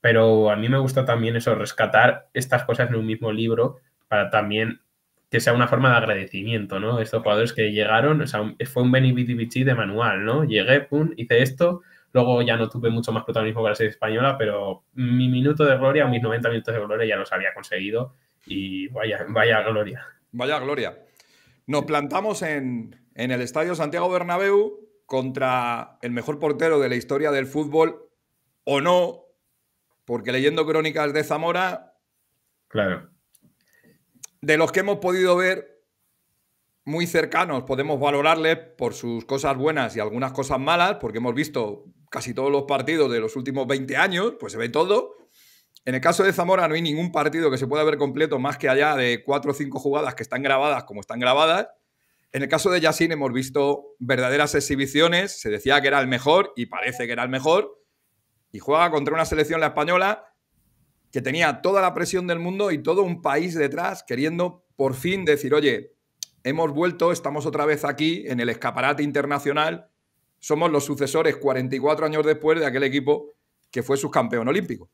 [SPEAKER 3] pero a mí me gusta también eso, rescatar estas cosas en un mismo libro para también que sea una forma de agradecimiento, ¿no? Estos jugadores que llegaron, o sea, fue un Beni Vidi Vici de manual, ¿no? Llegué, pum, hice esto, luego ya no tuve mucho más protagonismo con la serie española, pero mi minuto de gloria, mis 90 minutos de gloria ya los había conseguido y vaya gloria.
[SPEAKER 2] Vaya gloria. Nos plantamos en el Estadio Santiago Bernabéu contra el mejor portero de la historia del fútbol, o no, porque leyendo crónicas de Zamora,
[SPEAKER 3] claro,
[SPEAKER 2] de los que hemos podido ver muy cercanos, podemos valorarle por sus cosas buenas y algunas cosas malas, porque hemos visto casi todos los partidos de los últimos 20 años, pues se ve todo. En el caso de Zamora no hay ningún partido que se pueda ver completo más que allá de 4 o 5 jugadas que están grabadas como están grabadas. En el caso de Yassin hemos visto verdaderas exhibiciones, se decía que era el mejor y parece que era el mejor, y juega contra una selección, la española, que tenía toda la presión del mundo y todo un país detrás queriendo por fin decir, oye, hemos vuelto, estamos otra vez aquí en el escaparate internacional, somos los sucesores 44 años después de aquel equipo que fue subcampeón olímpico.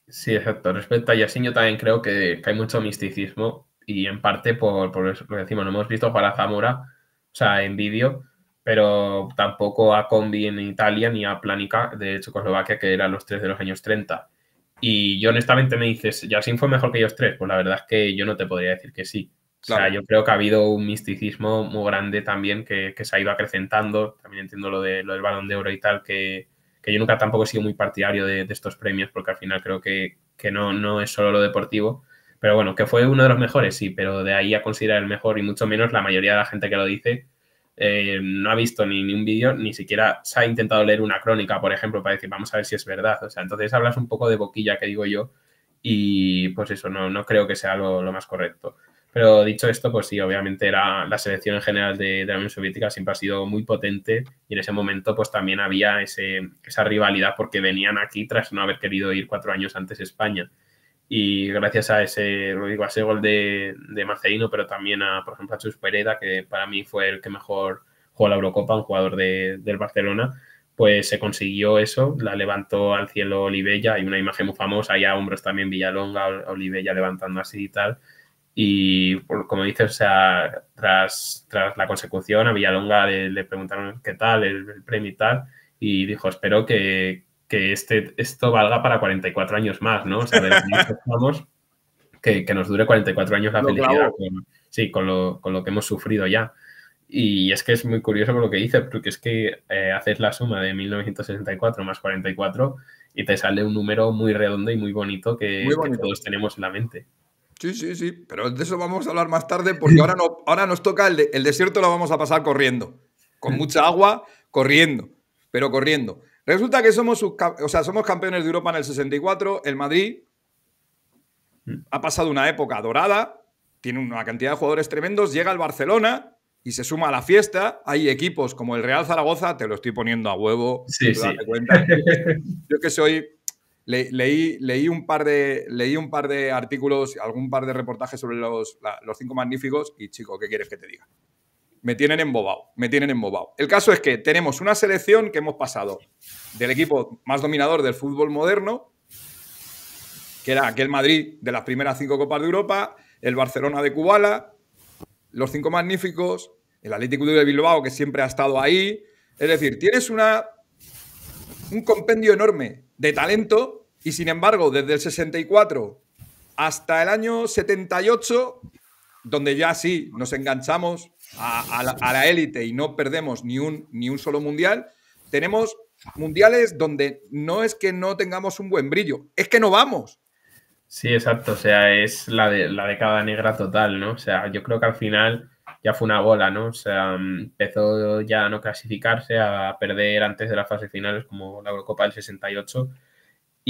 [SPEAKER 3] Sí, exacto. Respecto a Yassin, yo también creo que hay mucho misticismo y en parte por eso lo que decimos, no hemos visto jugar a Zamora, o sea, en vídeo, pero tampoco a Combi en Italia ni a Planica de Checoslovaquia, que eran los tres de los años 30. Y yo honestamente me dices, ¿Yassin fue mejor que ellos tres? Pues la verdad es que yo no te podría decir que sí. Claro. O sea, yo creo que ha habido un misticismo muy grande también que se ha ido acrecentando. También entiendo lo del Balón de Oro y tal, que yo nunca tampoco he sido muy partidario de estos premios, porque al final creo que no es solo lo deportivo. Pero bueno, que fue uno de los mejores, sí, pero de ahí a considerar el mejor y mucho menos la mayoría de la gente que lo dice no ha visto ni un vídeo, ni siquiera se ha intentado leer una crónica, por ejemplo, para decir, vamos a ver si es verdad. O sea, entonces hablas un poco de boquilla, que digo yo, y pues eso, no creo que sea lo más correcto. Pero dicho esto, pues sí, obviamente la selección en general de la Unión Soviética siempre ha sido muy potente y en ese momento pues también había esa rivalidad porque venían aquí tras no haber querido ir 4 años antes a España. Y gracias a ese gol de Marcelino, pero también por ejemplo, a Chus Pereda, que para mí fue el que mejor jugó la Eurocopa, un jugador del Barcelona, pues se consiguió eso, la levantó al cielo Olivella, hay una imagen muy famosa, ahí a hombros también Villalonga, Olivella levantando así y tal. Y como dices, o sea, tras la consecución a Villalonga le preguntaron qué tal el premio y tal, y dijo, espero que esto valga para 44 años más, ¿no? O sea, de vamos, que nos dure 44 años la felicidad con lo que hemos sufrido ya. Y es que es muy curioso por lo que dice, porque es que haces la suma de 1964 más 44 y te sale un número muy redondo y muy bonito que todos tenemos en la mente.
[SPEAKER 2] Sí, pero de eso vamos a hablar más tarde porque ahora nos toca el desierto, lo vamos a pasar corriendo, con mucha agua, corriendo. Resulta que somos campeones de Europa en el 64, el Madrid ha pasado una época dorada, tiene una cantidad de jugadores tremendos, llega el Barcelona y se suma a la fiesta, hay equipos como el Real Zaragoza, te lo estoy poniendo a huevo,
[SPEAKER 3] sí.
[SPEAKER 2] Date cuenta. Yo que soy... Leí un par de artículos, algún par de reportajes sobre los 5 magníficos y, chico, ¿qué quieres que te diga? Me tienen embobado. El caso es que tenemos una selección que hemos pasado del equipo más dominador del fútbol moderno, que era aquel Madrid de las primeras 5 Copas de Europa, el Barcelona de Kubala, los 5 magníficos, el Athletic Club de Bilbao, que siempre ha estado ahí. Es decir, tienes un compendio enorme de talento y, sin embargo, desde el 64 hasta el año 78, donde ya sí nos enganchamos a la élite y no perdemos ni un solo mundial, tenemos mundiales donde no es que no tengamos un buen brillo, es que no vamos.
[SPEAKER 3] Sí, exacto. O sea, es la década negra total, ¿no? O sea, yo creo que al final ya fue una bola, ¿no? O sea, empezó ya a no clasificarse, a perder antes de las fases finales, como la Eurocopa del 68.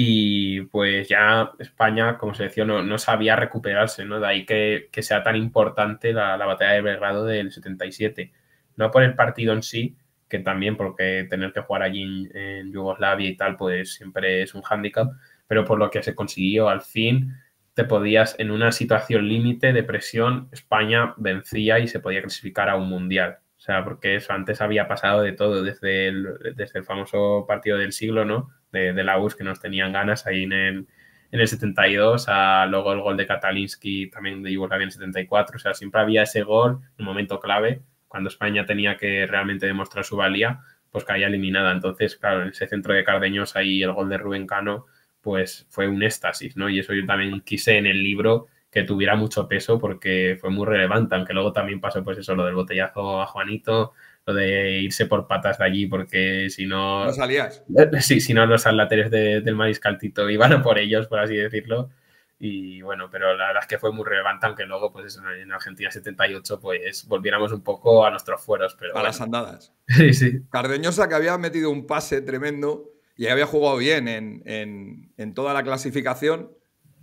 [SPEAKER 3] Y pues ya España, como selección, no sabía recuperarse, ¿no? De ahí que sea tan importante la batalla de Belgrado del 77. No por el partido en sí, que también porque tener que jugar allí en Yugoslavia y tal, pues siempre es un hándicap, pero por lo que se consiguió al fin, te podías, en una situación límite de presión, España vencía y se podía clasificar a un mundial. O sea, porque eso antes había pasado de todo, desde el famoso partido del siglo, ¿no? De la URSS, que nos tenían ganas ahí en el 72, a luego el gol de Katalinski también de Yugoslavia en el 74. O sea, siempre había ese gol, un momento clave, cuando España tenía que realmente demostrar su valía, pues caía eliminada. Entonces, claro, en ese centro de Cardeñosa y el gol de Rubén Cano, pues fue un éxtasis, ¿no? Y eso yo también quise en el libro que tuviera mucho peso porque fue muy relevante, aunque luego también pasó pues eso, lo del botellazo a Juanito, lo de irse por patas de allí porque si no...
[SPEAKER 2] ¿No salías?
[SPEAKER 3] Sí, si no los atlateres del Mariscal Tito iban a por ellos, por así decirlo. Y bueno, pero la verdad es que fue muy relevante, aunque luego pues eso, en Argentina 78 pues volviéramos un poco a nuestros fueros. Pero
[SPEAKER 2] a las andadas.
[SPEAKER 3] Sí, sí.
[SPEAKER 2] Cardeñosa, que había metido un pase tremendo y había jugado bien en toda la clasificación,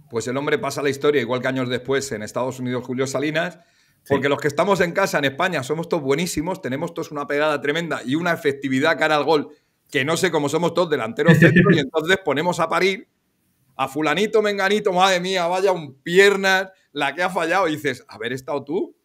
[SPEAKER 2] pues el hombre pasa a la historia, igual que años después en Estados Unidos Julio Salinas, porque los que estamos en casa en España somos todos buenísimos, tenemos todos una pegada tremenda y una efectividad cara al gol, que no sé cómo somos todos delanteros centros, y entonces ponemos a parir a fulanito, menganito, madre mía, vaya un piernas, la que ha fallado, y dices, ¿haber estado tú?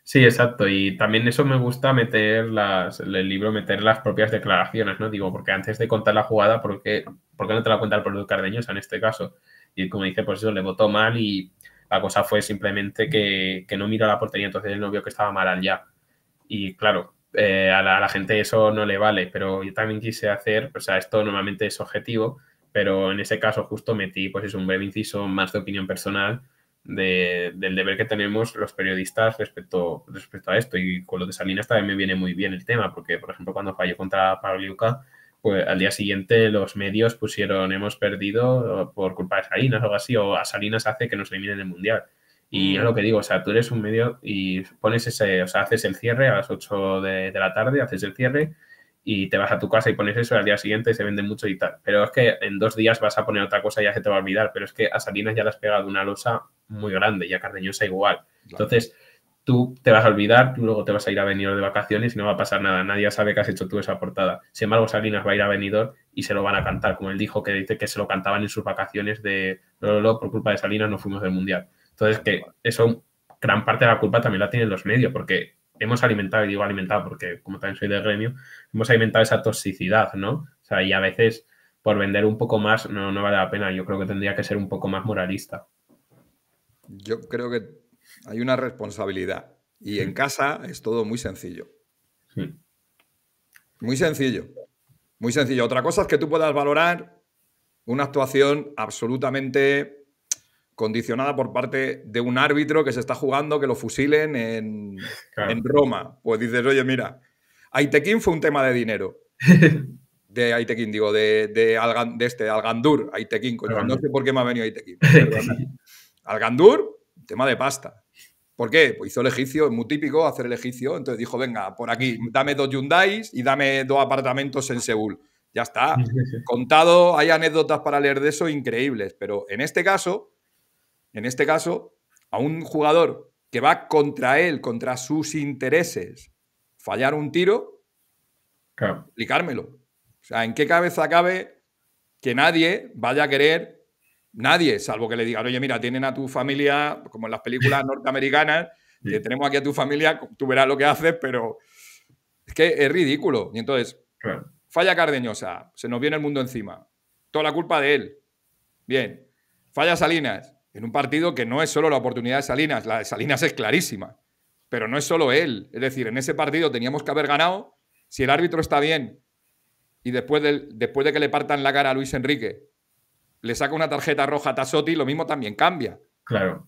[SPEAKER 3] Sí, exacto. Y también eso me gusta meter el libro, meter las propias declaraciones, ¿no? Digo, porque antes de contar la jugada, ¿por qué no te la cuenta el propio Cardeñosa en este caso? Y como dice, pues eso, le votó mal y la cosa fue simplemente que no miró a la portería, entonces él no vio que estaba mal al ya. Y claro, a la gente eso no le vale, pero yo también quise hacer, o sea, esto normalmente es objetivo, pero en ese caso justo metí, pues es un breve inciso más de opinión personal del deber que tenemos los periodistas respecto a esto. Y con lo de Salinas también me viene muy bien el tema, porque, por ejemplo, cuando falló contra Pagliuca, pues al día siguiente los medios pusieron hemos perdido por culpa de Salinas o algo así, o a Salinas hace que nos eliminen el Mundial. Y es lo que digo, o sea, tú eres un medio y pones ese, o sea, haces el cierre a las 8 de la tarde, haces el cierre y te vas a tu casa y pones eso, al día siguiente se vende mucho y tal. Pero es que en 2 días vas a poner otra cosa y ya se te va a olvidar. Pero es que a Salinas ya le has pegado una losa muy grande y a Cardeñosa igual. Entonces, tú te vas a olvidar, tú luego te vas a ir a Benidorm de vacaciones y no va a pasar nada. Nadie sabe que has hecho tú esa portada. Sin embargo, Salinas va a ir a Benidorm y se lo van a cantar, como él dijo, que dice que se lo cantaban en sus vacaciones de por culpa de Salinas no fuimos del Mundial. Entonces, que eso, gran parte de la culpa también la tienen los medios, porque hemos alimentado, y digo alimentado porque como también soy del gremio, hemos alimentado esa toxicidad, ¿no? O sea, y a veces por vender un poco más no vale la pena. Yo creo que tendría que ser un poco más moralista.
[SPEAKER 2] Yo creo que hay una responsabilidad y en casa es todo muy sencillo. Muy sencillo. Muy sencillo. Otra cosa es que tú puedas valorar una actuación absolutamente condicionada por parte de un árbitro que se está jugando, que lo fusilen en Roma. Pues dices, oye, mira, Aitekin fue un tema de dinero. De Aitekin, digo, de Algandur, Aitekin, coño, no sé por qué me ha venido Aitekin. Algandur, tema de pasta. ¿Por qué? Pues hizo el egipcio, es muy típico hacer el egipcio, entonces dijo, venga, por aquí, dame 2 Hyundais y dame 2 apartamentos en Seúl. Ya está. Contado, hay anécdotas para leer de eso increíbles, pero en este caso, a un jugador que va contra él, contra sus intereses, fallar un tiro, explicármelo. O sea, ¿en qué cabeza cabe que nadie vaya a querer, nadie, salvo que le digan, oye, mira, tienen a tu familia, como en las películas norteamericanas, que tenemos aquí a tu familia, tú verás lo que haces, pero es que es ridículo. Y entonces, falla Cardeñosa, se nos viene el mundo encima. Toda la culpa de él. Bien. Falla Salinas, en un partido que no es solo la oportunidad de Salinas, la de Salinas es clarísima, pero no es solo él. Es decir, en ese partido teníamos que haber ganado si el árbitro está bien y después de que le partan la cara a Luis Enrique, le saca una tarjeta roja a Tassotti, lo mismo también cambia.
[SPEAKER 3] Claro.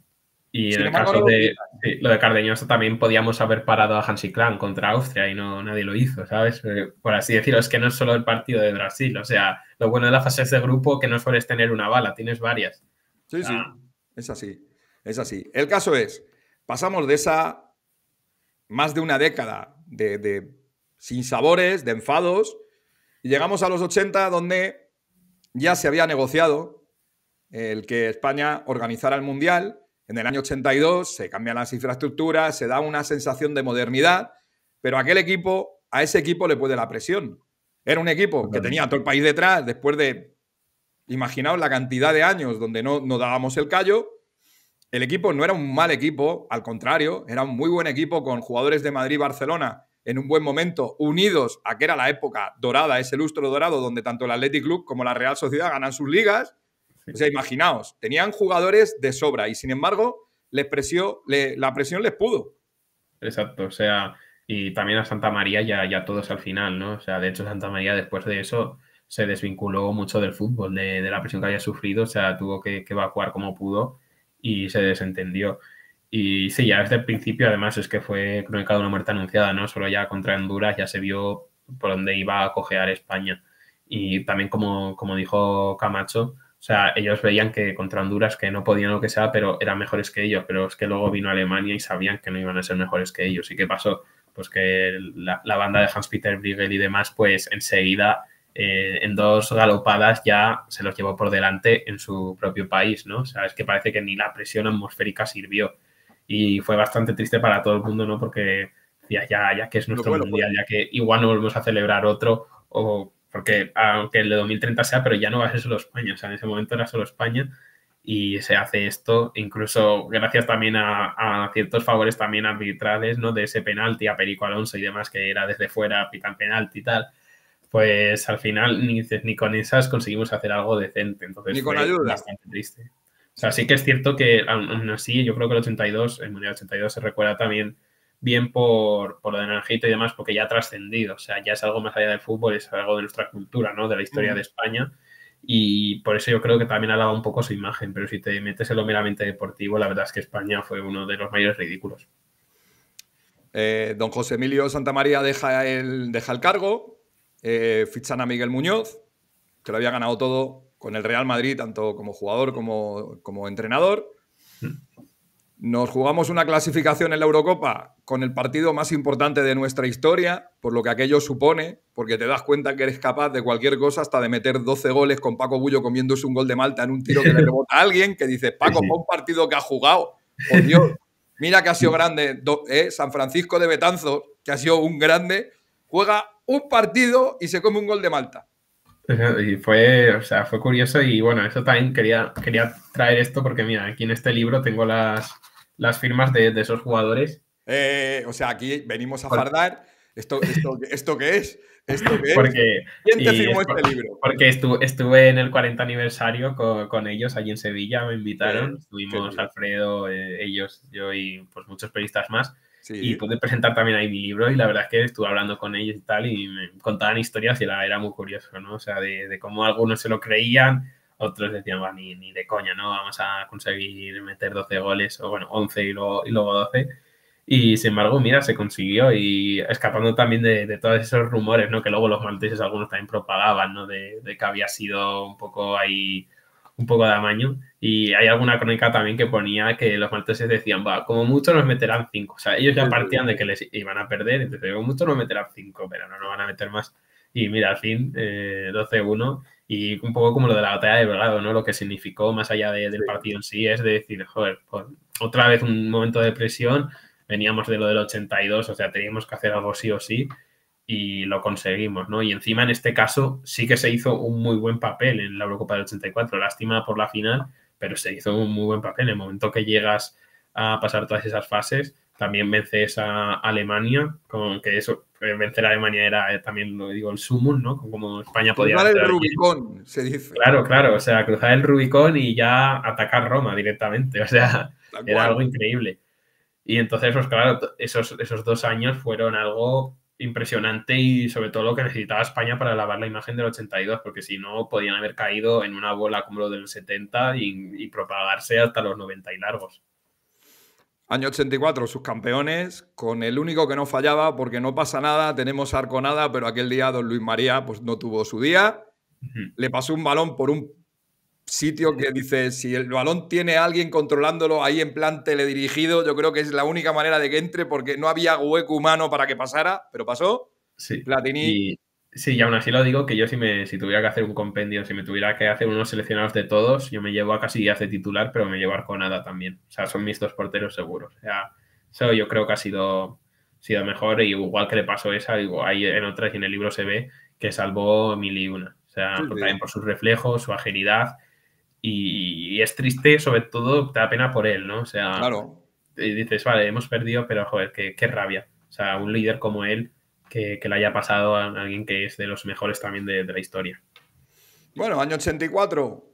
[SPEAKER 3] Y en
[SPEAKER 2] Sin
[SPEAKER 3] el
[SPEAKER 2] embargo,
[SPEAKER 3] caso
[SPEAKER 2] no lo
[SPEAKER 3] de
[SPEAKER 2] quitan.
[SPEAKER 3] sí, lo de Cardeñosa también podíamos haber parado a Hansi Clan contra Austria y no nadie lo hizo, ¿sabes? Por así decirlo, es que no es solo el partido de Brasil, o sea, lo bueno de la fase de grupo es que no sueles tener una bala, tienes varias. O
[SPEAKER 2] Sí,
[SPEAKER 3] sea,
[SPEAKER 2] sí, es así, es así. El caso es, pasamos de esa más de una década de sinsabores, de enfados, y llegamos a los 80 donde ya se había negociado el que España organizara el Mundial. En el año 82 se cambian las infraestructuras, se da una sensación de modernidad, pero a ese equipo le puede la presión. Era un equipo que tenía a todo el país detrás después de, imaginaos la cantidad de años donde no dábamos el callo. El equipo no era un mal equipo, al contrario, era un muy buen equipo con jugadores de Madrid y Barcelona en un buen momento, unidos a que era la época dorada, ese lustro dorado donde tanto el Athletic Club como la Real Sociedad ganan sus ligas. O sea, imaginaos, tenían jugadores de sobra y sin embargo la presión les pudo.
[SPEAKER 3] exacto, o sea, y también a Santa María ya todos al final, ¿no? O sea, de hecho Santa María después de eso se desvinculó mucho del fútbol, de la presión que había sufrido, o sea, tuvo que evacuar como pudo y se desentendió. Y sí, ya desde el principio, además, es que fue crónica de una muerte anunciada, ¿no? Solo ya contra Honduras ya se vio por dónde iba a cojear España. Y también, como dijo Camacho, o sea, ellos veían que contra Honduras, que no podían lo que sea, pero eran mejores que ellos. Pero es que luego vino Alemania y sabían que no iban a ser mejores que ellos. ¿Y qué pasó? Pues que la banda de Hans-Peter Briegel y demás, pues enseguida, en dos galopadas, ya se los llevó por delante en su propio país, ¿no? O sea, es que parece que ni la presión atmosférica sirvió. Y fue bastante triste para todo el mundo, ¿no? Porque decía, ya que es nuestro mundial, ya que igual no volvemos a celebrar otro, o porque aunque el de 2030 sea, pero ya no va a ser solo España, o sea, en ese momento era solo España y se hace esto, incluso gracias también a ciertos favores también arbitrales, ¿no? De ese penalti a Perico Alonso y demás, que era desde fuera, pitan penalti y tal, pues al final ni con esas conseguimos hacer algo decente, entonces
[SPEAKER 2] Ni con
[SPEAKER 3] fue
[SPEAKER 2] ayuda.
[SPEAKER 3] bastante triste. O sea, sí que es cierto que aún así, yo creo que el Mundial 82 se recuerda también bien por lo de Naranjito y demás, porque ya ha trascendido, o sea, ya es algo más allá del fútbol, es algo de nuestra cultura, ¿no? De la historia de España, y por eso yo creo que también alaba un poco su imagen, pero si te metes en lo meramente deportivo, la verdad es que España fue uno de los mayores ridículos.
[SPEAKER 2] Don José Emilio Santamaría deja el cargo, fichan a Miguel Muñoz, que lo había ganado todo con el Real Madrid, tanto como jugador como entrenador. Nos jugamos una clasificación en la Eurocopa con el partido más importante de nuestra historia, por lo que aquello supone, porque te das cuenta que eres capaz de cualquier cosa, hasta de meter 12 goles con Paco Bullo comiéndose un gol de Malta en un tiro que le rebota a alguien, que dice, Paco,
[SPEAKER 3] Sí, sí.
[SPEAKER 2] un partido que ha jugado, por Dios, mira que ha sido grande, San Francisco de Betanzos, que ha sido un grande, juega un partido y se come un gol de Malta.
[SPEAKER 3] Y fue, o sea, fue curioso y bueno, eso también quería traer esto porque mira, aquí en este libro tengo las firmas de esos jugadores.
[SPEAKER 2] O sea, aquí venimos a fardar. ¿Esto qué es? ¿Esto qué es?
[SPEAKER 3] Porque,
[SPEAKER 2] ¿Quién te firmó este libro?
[SPEAKER 3] porque estuve en el 40 aniversario con ellos allí en Sevilla, me invitaron,
[SPEAKER 2] Qué
[SPEAKER 3] estuvimos
[SPEAKER 2] bien.
[SPEAKER 3] Alfredo, ellos, yo y pues muchos periodistas más. Y
[SPEAKER 2] Sí.
[SPEAKER 3] pude presentar también ahí mi libro y la verdad es que estuve hablando con ellos y tal y me contaban historias y era muy curioso, ¿no? O sea, de cómo algunos se lo creían, otros decían, va, ni de coña, ¿no? Vamos a conseguir meter 12 goles, o bueno, 11 y luego 12. Y sin embargo, mira, se consiguió y escapando también de todos esos rumores, ¿no? Que luego los malteses algunos también propagaban, ¿no? De que había sido un poco ahí, un poco de amaño. Y hay alguna crónica también que ponía que los malteses decían, va, como mucho nos meterán 5. O sea, ellos ya partían de que les iban a perder, entonces como mucho nos meterán 5, pero no van a meter más. Y mira, al fin, 12-1 y un poco como lo de la batalla de Belgrado, ¿no? Lo que significó más allá del partido en sí es de decir, joder, pues, otra vez un momento de presión, veníamos de lo del 82, o sea, teníamos que hacer algo sí o sí y lo conseguimos, ¿no? Y encima en este caso sí que se hizo un muy buen papel en la Eurocopa del 84, lástima por la final, pero se hizo un muy buen papel. En el momento que llegas a pasar todas esas fases, también vences a Alemania, con que eso, vencer a Alemania era también, lo digo, el sumum, ¿no? Como España podía
[SPEAKER 2] Cruzar el
[SPEAKER 3] entrar allí.
[SPEAKER 2] Rubicón, se dice.
[SPEAKER 3] Claro, o sea, cruzar el Rubicón y ya atacar Roma directamente, o sea,
[SPEAKER 2] Tal
[SPEAKER 3] era
[SPEAKER 2] cual.
[SPEAKER 3] algo increíble. Y entonces, pues claro, esos 2 años fueron algo impresionante y sobre todo lo que necesitaba España para lavar la imagen del 82, porque si no podían haber caído en una bola como lo del 70 y propagarse hasta los 90 y largos.
[SPEAKER 2] Año 84, sus campeones, con el único que no fallaba, porque no pasa nada, tenemos arconada, pero aquel día don Luis María pues no tuvo su día. Le pasó un balón por un sitio que dice, si el balón tiene a alguien controlándolo ahí en plan teledirigido, yo creo que es la única manera de que entre, porque no había hueco humano para que pasara, pero pasó.
[SPEAKER 3] Sí.
[SPEAKER 2] Platini.
[SPEAKER 3] Sí, y aún así lo digo que yo si tuviera que hacer un compendio, si me tuviera que hacer unos seleccionados de todos, yo me llevo a Casillas de titular, pero me llevo a Arconada también. O sea, son mis 2 porteros seguros. O sea, eso yo creo que ha sido mejor, y igual que le pasó esa, igual, hay en otras y en el libro se ve que salvó 1001. O sea,
[SPEAKER 2] Sí.
[SPEAKER 3] también por sus reflejos, su agilidad, y es triste, sobre todo, te da pena por él, ¿no? O sea,
[SPEAKER 2] Claro.
[SPEAKER 3] Dices, vale, hemos perdido, pero joder, qué rabia. O sea, un líder como él, que le haya pasado a alguien que es de los mejores también de la historia.
[SPEAKER 2] Bueno, año 84,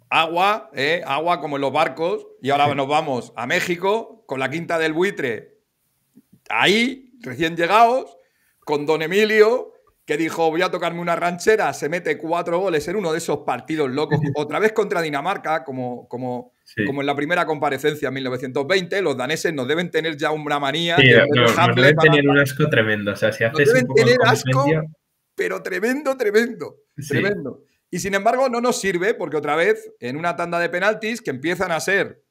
[SPEAKER 2] agua como en los barcos, y ahora nos vamos a México con la Quinta del Buitre, ahí, recién llegados, con don Emilio, que dijo, voy a tocarme una ranchera, se mete 4 goles en uno de esos partidos locos, otra vez contra Dinamarca, como en la primera comparecencia en 1920, los daneses nos deben tener ya una manía.
[SPEAKER 3] Sí, nos deben tener un asco tremendo. O sea, si haces
[SPEAKER 2] deben
[SPEAKER 3] un poco
[SPEAKER 2] tener
[SPEAKER 3] de
[SPEAKER 2] asco, pero tremendo. Sí. Tremendo. Y sin embargo, no nos sirve, porque otra vez, en una tanda de penaltis que empiezan a ser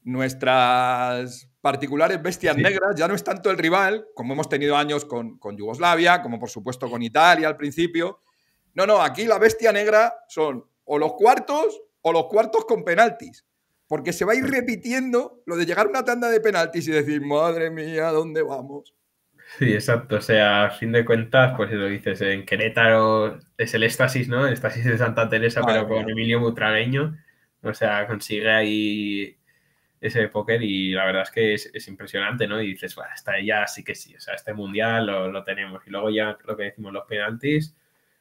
[SPEAKER 2] nuestras particulares bestias negras, ya no es tanto el rival, como hemos tenido años con Yugoslavia, como por supuesto con Italia al principio. No, aquí la bestia negra son o los cuartos con penaltis. Porque se va a ir repitiendo lo de llegar a una tanda de penaltis y decir, madre mía, ¿dónde vamos?
[SPEAKER 3] Sí, exacto. O sea, a fin de cuentas, pues lo dices, en Querétaro es el éxtasis, ¿no? El éxtasis de Santa Teresa, pero con Emilio Butragueño. O sea, consigue ahí ese póker, y la verdad es que es impresionante, ¿no? Y dices, bueno, hasta ya sí que sí. O sea, este mundial lo tenemos. Y luego ya lo que decimos, los penaltis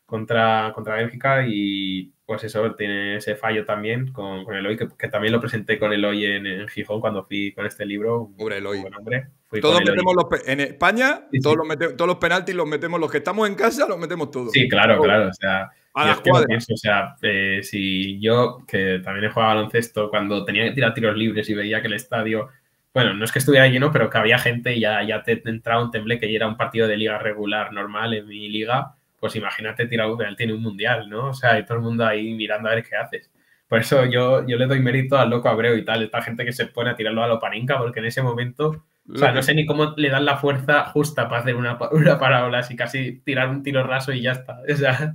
[SPEAKER 3] contra Bélgica, y pues eso, tiene ese fallo también con Eloy, que también lo presenté con Eloy en Gijón cuando fui con este libro.
[SPEAKER 2] Pobre Eloy.
[SPEAKER 3] Buen hombre.
[SPEAKER 2] Todos metemos en España, sí. Todos los penaltis los metemos, los que estamos en casa los metemos todos.
[SPEAKER 3] Sí, claro. O sea,
[SPEAKER 2] a las cuadras.
[SPEAKER 3] O sea, si yo, que también he jugado baloncesto, cuando tenía que tirar tiros libres y veía que el estadio, bueno, no es que estuviera lleno, pero que había gente, y ya te entraba un temble, que era un partido de liga regular normal en mi liga, pues imagínate tirar un penalti en un mundial, ¿no? O sea, y todo el mundo ahí mirando a ver qué haces. Por eso yo le doy mérito al Loco Abreu y tal, esta gente que se pone a tirarlo a lo Panenka, porque en ese momento, o sea, no sé ni cómo le dan la fuerza justa para hacer una parábola, así casi tirar un tiro raso y ya está. O sea,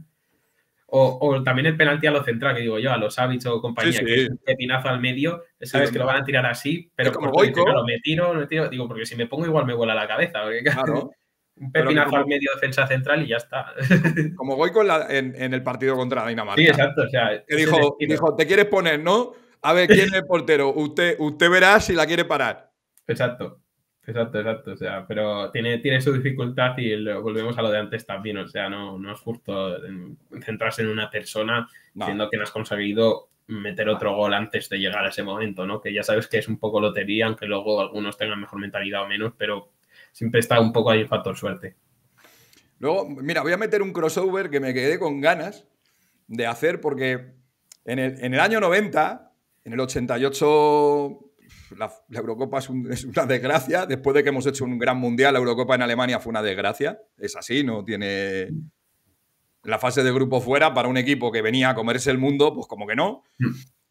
[SPEAKER 3] o también el penalti a lo central, que digo yo, a los Savic o compañía, que es un pepinazo al medio, sabes que lo van a tirar así, pero
[SPEAKER 2] como Goico.
[SPEAKER 3] Claro, me tiro, digo, porque si me pongo igual me vuela la cabeza. Porque,
[SPEAKER 2] claro.
[SPEAKER 3] Un pepinazo al medio, defensa central, y ya está.
[SPEAKER 2] Como Goico en el partido contra Dinamarca.
[SPEAKER 3] Sí, exacto. O sea,
[SPEAKER 2] que dijo, te quieres poner, ¿no? A ver, ¿quién es el portero? Usted verá si la quiere parar.
[SPEAKER 3] Exacto. O sea, pero tiene su dificultad, y volvemos a lo de antes también. O sea, no es justo centrarse en una persona, siendo que no has conseguido meter otro gol antes de llegar a ese momento, ¿no? Que ya sabes que es un poco lotería, aunque luego algunos tengan mejor mentalidad o menos, pero siempre está un poco ahí el factor suerte.
[SPEAKER 2] Luego, mira, voy a meter un crossover que me quedé con ganas de hacer, porque en el año 90, en el 88, la Eurocopa es una desgracia. Después de que hemos hecho un gran mundial, la Eurocopa en Alemania fue una desgracia. Es así, no tiene... La fase de grupo fuera, para un equipo que venía a comerse el mundo, pues como que no.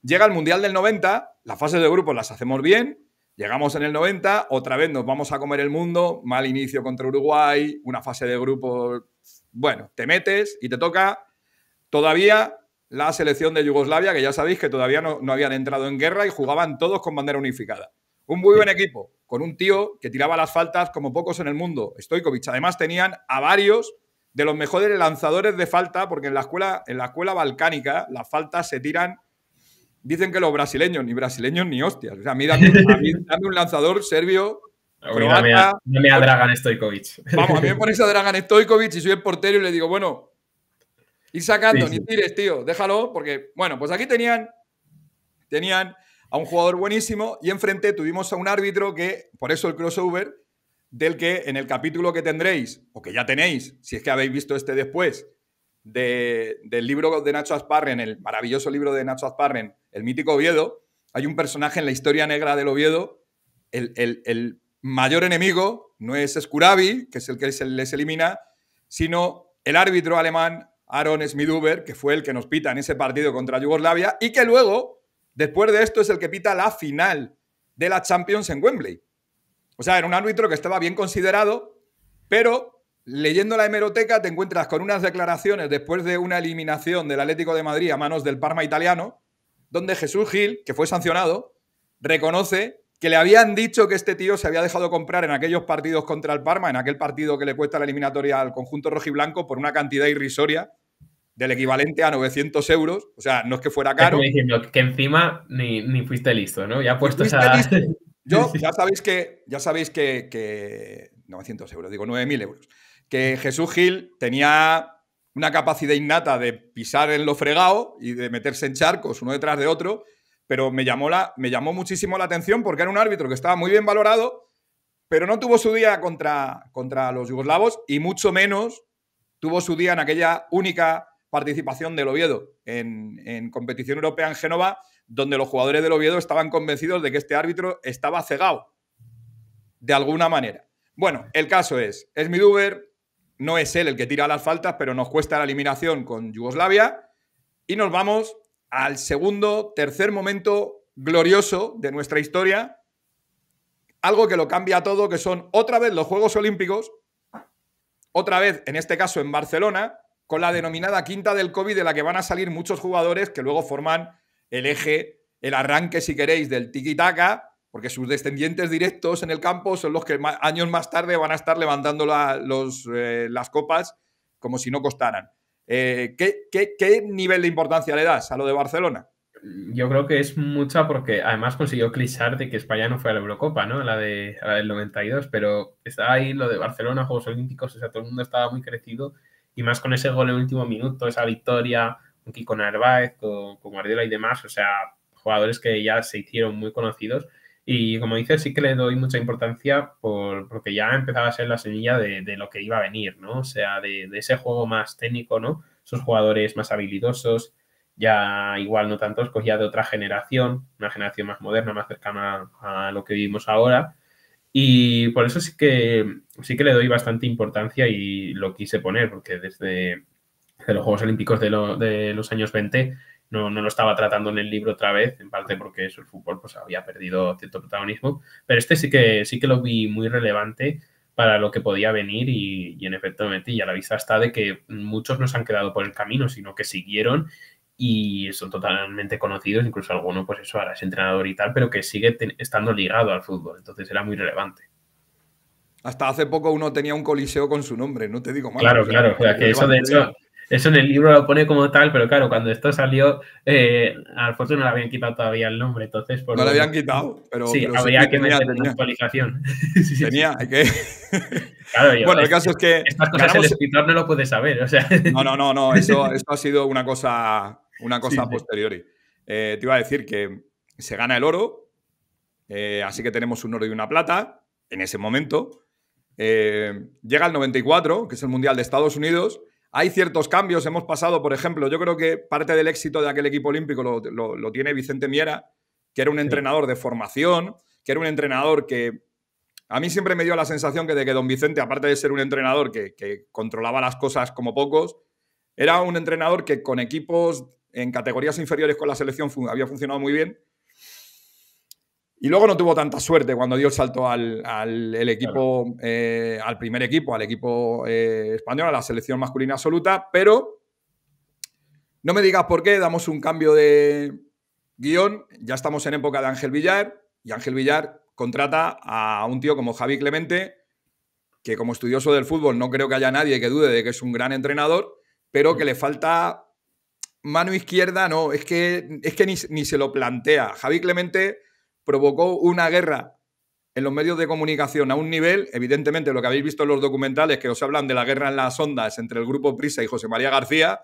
[SPEAKER 2] Llega el Mundial del 90, las fases de grupos las hacemos bien. Llegamos en el 90, otra vez nos vamos a comer el mundo, mal inicio contra Uruguay, una fase de grupos, bueno, te metes y te toca todavía la selección de Yugoslavia, que ya sabéis que todavía no habían entrado en guerra y jugaban todos con bandera unificada. Un muy buen equipo, con un tío que tiraba las faltas como pocos en el mundo, Stojkovic. Además tenían a varios de los mejores lanzadores de falta, porque en la escuela balcánica las faltas se tiran. Dicen que los brasileños ni hostias. O sea, a mí dame un lanzador serbio, croata.
[SPEAKER 3] Dame a Dragan Stojkovic.
[SPEAKER 2] Vamos, a mí me pones a Dragan Stojkovic y soy el portero y le digo, bueno, ir sacando, ni tires, tío, déjalo, porque, bueno, pues aquí tenían a un jugador buenísimo, y enfrente tuvimos a un árbitro que, por eso el crossover, del que en el capítulo que tendréis, o que ya tenéis, si es que habéis visto este después, del libro de Nacho Azparren, el maravilloso libro de Nacho Azparren, El mítico Oviedo, hay un personaje en la historia negra del Oviedo el mayor enemigo no es Skurabi, que es el que les elimina, sino el árbitro alemán Aaron Smidhuber, que fue el que nos pita en ese partido contra Yugoslavia y que luego, después de esto, es el que pita la final de la Champions en Wembley. O sea, era un árbitro que estaba bien considerado, pero leyendo la hemeroteca te encuentras con unas declaraciones después de una eliminación del Atlético de Madrid a manos del Parma italiano, donde Jesús Gil, que fue sancionado, reconoce que le habían dicho que este tío se había dejado comprar en aquellos partidos contra el Parma, en aquel partido que le cuesta la eliminatoria al conjunto rojiblanco por una cantidad irrisoria del equivalente a 900 euros. O sea, no es que fuera caro.
[SPEAKER 3] Es diciendo que encima ni fuiste listo, ¿no? Ya puestos
[SPEAKER 2] Yo, sí. ya sabéis que 900 euros, digo 9.000 euros. Que Jesús Gil tenía una capacidad innata de pisar en lo fregado y de meterse en charcos uno detrás de otro, pero me llamó muchísimo la atención porque era un árbitro que estaba muy bien valorado, pero no tuvo su día contra los yugoslavos y mucho menos tuvo su día en aquella única participación del Oviedo en competición europea en Génova, donde los jugadores del Oviedo estaban convencidos de que este árbitro estaba cegado de alguna manera. Bueno, el caso es, Smidhuber no es él el que tira las faltas, pero nos cuesta la eliminación con Yugoslavia y nos vamos al tercer momento glorioso de nuestra historia, algo que lo cambia todo, que son otra vez los Juegos Olímpicos, otra vez, en este caso en Barcelona, con la denominada quinta del COVID, de la que van a salir muchos jugadores que luego forman el eje, el arranque, si queréis, del tiki-taka, porque sus descendientes directos en el campo son los que años más tarde van a estar levantando las copas como si no costaran. ¿Qué nivel de importancia le das a lo de Barcelona?
[SPEAKER 3] Yo creo que es mucha porque además consiguió clichar de que España no fue a la Eurocopa, ¿no? A la del 92, pero estaba ahí lo de Barcelona, Juegos Olímpicos, o sea, todo el mundo estaba muy crecido y más con ese gol en el último minuto, esa victoria, con Kiko Narváez, con Guardiola y demás, o sea, jugadores que ya se hicieron muy conocidos y como dices, sí que le doy mucha importancia porque ya empezaba a ser la semilla de lo que iba a venir, ¿no? O sea, de ese juego más técnico, ¿no? Esos jugadores más habilidosos, ya igual no tanto, escogía de otra generación, una generación más moderna, más cercana a lo que vivimos ahora. Y por eso sí que le doy bastante importancia y lo quise poner, porque desde los Juegos Olímpicos de los años 20 no lo estaba tratando en el libro otra vez, en parte porque eso, el fútbol pues había perdido cierto protagonismo, pero este sí que lo vi muy relevante para lo que podía venir y en efecto y a la vista está de que muchos no se han quedado por el camino, sino que siguieron y son totalmente conocidos, incluso alguno pues eso ahora es entrenador y tal, pero que sigue estando ligado al fútbol, entonces era muy relevante.
[SPEAKER 2] Hasta hace poco uno tenía un coliseo con su nombre, no te digo más.
[SPEAKER 3] Claro, o sea, que eso de hecho, eso en el libro lo pone como tal, pero claro, cuando esto salió, a Alfonso no le habían quitado todavía el nombre, entonces...
[SPEAKER 2] No le habían quitado, pero...
[SPEAKER 3] Sí, pero habría que meter una actualización.
[SPEAKER 2] Hay que...
[SPEAKER 3] Claro,
[SPEAKER 2] bueno, el caso es que...
[SPEAKER 3] Estas cosas el escritor no lo puede saber, o sea...
[SPEAKER 2] No, eso ha sido una cosa posteriori. Te iba a decir que se gana el oro, así que tenemos un oro y una plata en ese momento. Llega el 94, que es el Mundial de Estados Unidos. Hay ciertos cambios, hemos pasado, por ejemplo, yo creo que parte del éxito de aquel equipo olímpico lo tiene Vicente Miera, que era un entrenador de formación, que era un entrenador que a mí siempre me dio la sensación de que don Vicente, aparte de ser un entrenador que controlaba las cosas como pocos, era un entrenador que con equipos en categorías inferiores con la selección había funcionado muy bien. Y luego no tuvo tanta suerte cuando dio el salto al equipo, claro, al primer equipo, al equipo español, a la selección masculina absoluta, pero no me digas por qué, damos un cambio de guión, ya estamos en época de Ángel Villar, y Ángel Villar contrata a un tío como Javi Clemente, que como estudioso del fútbol no creo que haya nadie que dude de que es un gran entrenador, pero que le falta mano izquierda, no, es que ni se lo plantea. Javi Clemente provocó una guerra en los medios de comunicación a un nivel, evidentemente lo que habéis visto en los documentales que os hablan de la guerra en las ondas entre el grupo Prisa y José María García,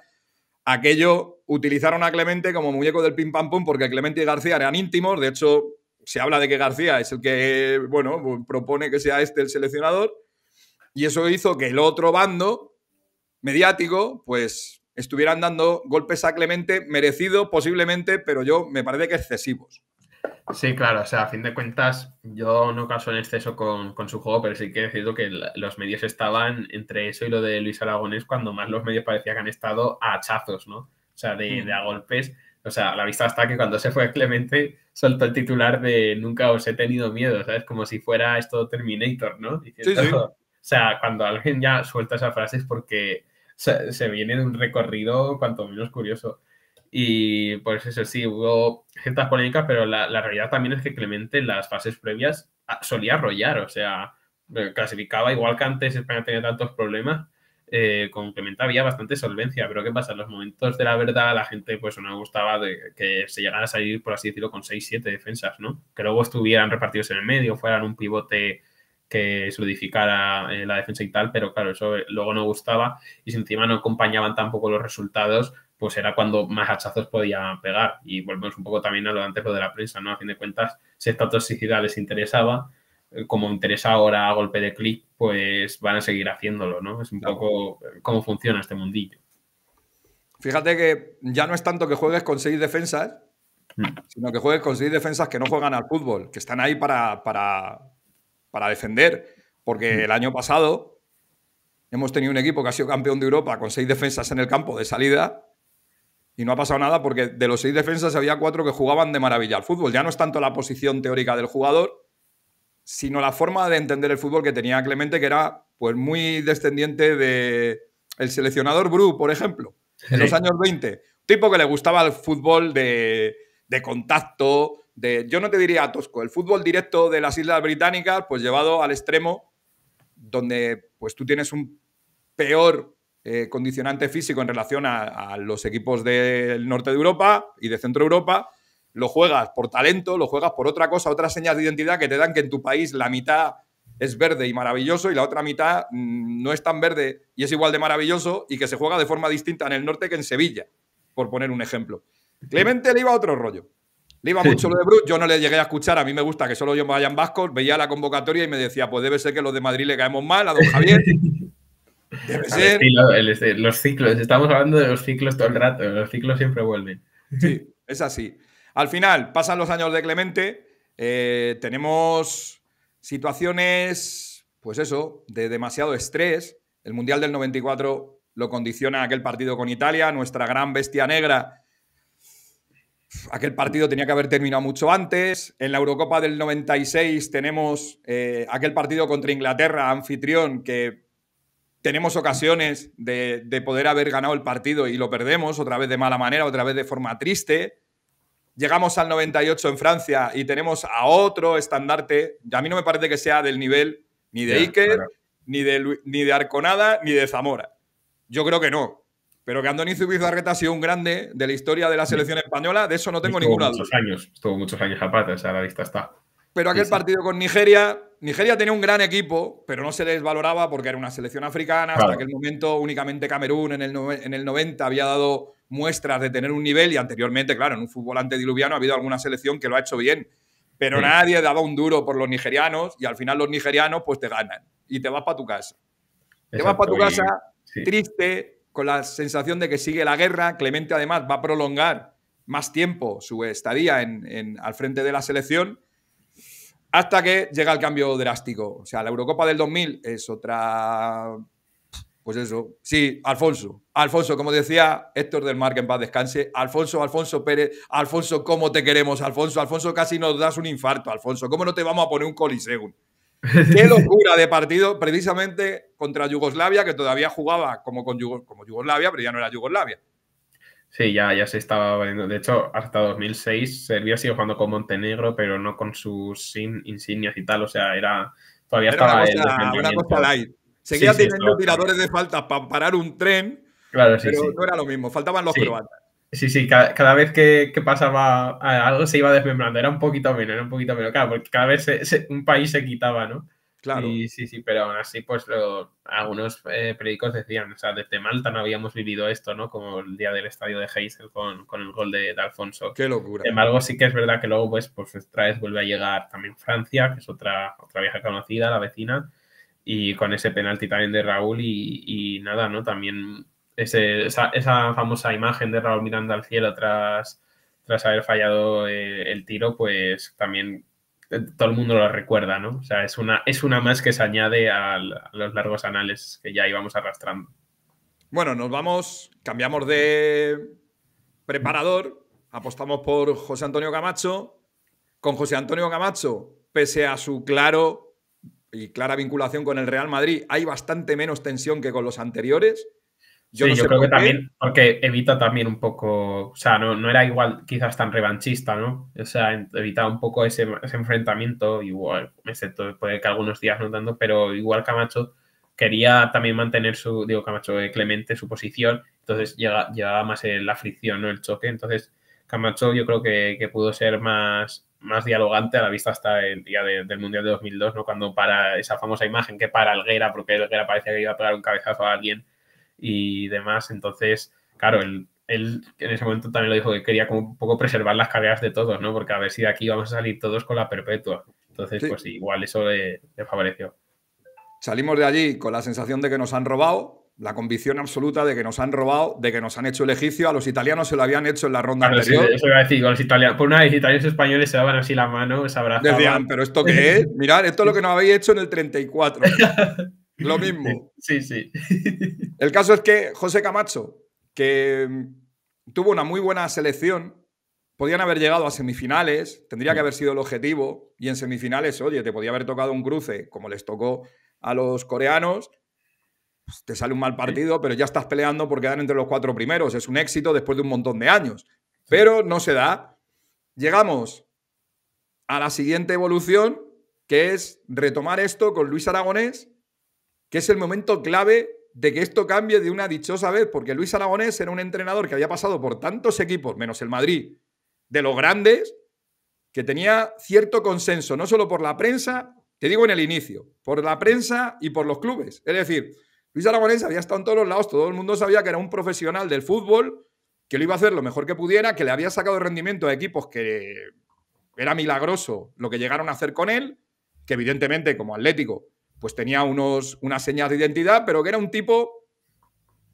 [SPEAKER 2] aquello utilizaron a Clemente como muñeco del pim pam pum porque Clemente y García eran íntimos, de hecho se habla de que García es el que, bueno, propone que sea el seleccionador y eso hizo que el otro bando mediático pues estuvieran dando golpes a Clemente merecidos posiblemente, pero me parece que excesivos.
[SPEAKER 3] Sí, claro, o sea, a fin de cuentas, yo no caso en exceso con su juego, pero sí que es cierto que los medios estaban entre eso y lo de Luis Aragonés, cuando más los medios parecía que han estado a hachazos, ¿no? O sea, de a golpes. O sea, a la vista está que cuando se fue Clemente soltó el titular de nunca os he tenido miedo, ¿sabes? Como si fuera esto Terminator, ¿no?
[SPEAKER 2] Sí,
[SPEAKER 3] Diciendo,
[SPEAKER 2] sí.
[SPEAKER 3] o sea, cuando alguien ya suelta esa frase es porque se viene de un recorrido cuanto menos curioso. Y pues eso sí, hubo ciertas polémicas, pero la realidad también es que Clemente en las fases previas solía arrollar, o sea, clasificaba igual que antes España tenía tantos problemas, con Clemente había bastante solvencia, pero ¿qué pasa? En los momentos de la verdad la gente pues no le gustaba de que se llegara a salir, por así decirlo, con 6-7 defensas, ¿no? Que luego estuvieran repartidos en el medio, fueran un pivote que solidificara la defensa y tal, pero claro, eso luego no gustaba y si encima no acompañaban tampoco los resultados, pues era cuando más hachazos podía pegar. Y volvemos un poco también a lo de antes, lo de la prensa, ¿no? A fin de cuentas, si esta toxicidad les interesaba, como interesa ahora a golpe de clic, pues van a seguir haciéndolo, ¿no? Es un poco cómo funciona este mundillo.
[SPEAKER 2] Fíjate que ya no es tanto que juegues con 6 defensas, sino que juegues con 6 defensas que no juegan al fútbol, que están ahí para defender. Porque el año pasado hemos tenido un equipo que ha sido campeón de Europa con 6 defensas en el campo de salida y no ha pasado nada porque de los 6 defensas había 4 que jugaban de maravilla al fútbol. Ya no es tanto la posición teórica del jugador, sino la forma de entender el fútbol que tenía Clemente, que era pues muy descendiente de el seleccionador Bru, por ejemplo, en los años 20. Un tipo que le gustaba el fútbol de contacto, yo no te diría tosco, el fútbol directo de las Islas Británicas, pues llevado al extremo, donde pues tú tienes un peor condicionante físico en relación a los equipos del norte de Europa y de centro Europa. Lo juegas por talento, lo juegas por otra cosa, otras señas de identidad que te dan que en tu país la mitad es verde y maravilloso y la otra mitad no es tan verde y es igual de maravilloso y que se juega de forma distinta en el norte que en Sevilla, por poner un ejemplo. Clemente le iba a otro rollo. Le iba mucho lo de Bruce, yo no le llegué a escuchar, a mí me gusta que solo yo vayan vascos, veía la convocatoria y me decía, pues debe ser que los de Madrid le caemos mal a don Javier. Debe ser.
[SPEAKER 3] Los ciclos, estamos hablando de los ciclos todo el rato, los ciclos siempre vuelven.
[SPEAKER 2] Sí, es así. Al final, pasan los años de Clemente, tenemos situaciones, pues eso, de demasiado estrés. El Mundial del 94 lo condiciona aquel partido con Italia, nuestra gran bestia negra. Aquel partido tenía que haber terminado mucho antes. En la Eurocopa del 96 tenemos aquel partido contra Inglaterra, anfitrión, que tenemos ocasiones de poder haber ganado el partido y lo perdemos, otra vez de mala manera, otra vez de forma triste. Llegamos al 98 en Francia y tenemos a otro estandarte. A mí no me parece que sea del nivel ni de Iker, claro, ni de Arconada, ni de Zamora. Yo creo que no. Pero que Andoni Zubizarreta ha sido un grande de la historia de la selección española, de eso no tengo ninguna duda.
[SPEAKER 3] Estuvo muchos años aparte, o sea, a la vista está.
[SPEAKER 2] Pero aquel partido con Nigeria tenía un gran equipo, pero no se les valoraba porque era una selección africana. Claro. Hasta aquel momento únicamente Camerún en el 90 había dado muestras de tener un nivel y anteriormente, claro, en un fútbol antediluviano ha habido alguna selección que lo ha hecho bien. Pero nadie daba un duro por los nigerianos y al final los nigerianos pues te ganan y te vas para tu casa. Exacto. Te vas para tu casa triste, con la sensación de que sigue la guerra. Clemente además va a prolongar más tiempo su estadía al frente de la selección. Hasta que llega el cambio drástico. O sea, la Eurocopa del 2000 es otra... Pues eso. Sí, Alfonso. Alfonso, como decía Héctor del Mar, que en paz descanse. Alfonso Pérez. Alfonso, ¿cómo te queremos, Alfonso? Alfonso, casi nos das un infarto, Alfonso. ¿Cómo no te vamos a poner un coliseum? Qué locura de partido, precisamente contra Yugoslavia, que todavía jugaba como Yugoslavia, pero ya no era Yugoslavia.
[SPEAKER 3] Sí, ya se estaba valiendo. De hecho, hasta 2006 Serbia sigue jugando con Montenegro, pero no con sus insignias y tal. O sea, todavía estaba
[SPEAKER 2] una cosa light. Seguía teniendo tiradores de faltas para parar un tren, claro, pero no era lo mismo. Faltaban los croatas.
[SPEAKER 3] Sí, cada vez que pasaba algo se iba desmembrando. Era un poquito menos, claro, porque cada vez un país se quitaba, ¿no?
[SPEAKER 2] Claro.
[SPEAKER 3] Sí, pero aún así, pues algunos periódicos decían, o sea, desde Malta no habíamos vivido esto, ¿no? Como el día del estadio de Heysel con el gol de Alfonso.
[SPEAKER 2] Qué locura.
[SPEAKER 3] Sin embargo, sí que es verdad que luego, pues otra vez vuelve a llegar también Francia, que es otra vieja conocida, la vecina, y con ese penalti también de Raúl y nada, ¿no? También esa famosa imagen de Raúl mirando al cielo tras tras haber fallado el tiro, pues también todo el mundo lo recuerda, ¿no? O sea, es una más que se añade a los largos anales que ya íbamos arrastrando.
[SPEAKER 2] Bueno, cambiamos de preparador, apostamos por José Antonio Camacho. Con José Antonio Camacho, pese a su clara vinculación con el Real Madrid, hay bastante menos tensión que con los anteriores.
[SPEAKER 3] Yo creo que también, porque evita también un poco, o sea, no era igual quizás tan revanchista, ¿no? O sea, evitaba un poco ese enfrentamiento, igual, excepto puede que algunos días no tanto, pero igual Camacho quería también mantener Clemente, su posición, entonces llevaba más la fricción, ¿no? El choque, entonces Camacho yo creo que pudo ser más dialogante a la vista hasta el día del Mundial de 2002, ¿no? Cuando para esa famosa imagen que para Helguera, porque Helguera parecía que iba a pegar un cabezazo a alguien y demás. Entonces, claro, él en ese momento también lo dijo que quería como un poco preservar las carreras de todos, ¿no? Porque a ver si de aquí vamos a salir todos con la perpetua. Entonces, sí, pues igual eso le favoreció.
[SPEAKER 2] Salimos de allí con la sensación de que nos han robado, la convicción absoluta de que nos han robado, de que nos han hecho el egipcio. A los italianos se lo habían hecho en la ronda anterior.
[SPEAKER 3] Sí, eso iba a decir, con los italianos. Por una vez, italianos y españoles se daban así la mano, se abrazaban.
[SPEAKER 2] Decían, ¿pero esto qué es? Mirad, esto es lo que nos habéis hecho en el 34. Lo mismo.
[SPEAKER 3] Sí.
[SPEAKER 2] El caso es que José Camacho, que tuvo una muy buena selección, podían haber llegado a semifinales, tendría que haber sido el objetivo, y en semifinales, oye, te podía haber tocado un cruce, como les tocó a los coreanos, pues te sale un mal partido, pero ya estás peleando por quedar entre los 4 primeros. Es un éxito después de un montón de años. Pero no se da. Llegamos a la siguiente evolución, que es retomar esto con Luis Aragonés, que es el momento clave de que esto cambie de una dichosa vez, porque Luis Aragonés era un entrenador que había pasado por tantos equipos, menos el Madrid, de los grandes, que tenía cierto consenso, no solo por la prensa, te digo en el inicio, por la prensa y por los clubes. Es decir, Luis Aragonés había estado en todos los lados, todo el mundo sabía que era un profesional del fútbol, que lo iba a hacer lo mejor que pudiera, que le había sacado rendimiento a equipos que era milagroso lo que llegaron a hacer con él, que evidentemente como Atlético pues tenía unas señas de identidad, pero que era un tipo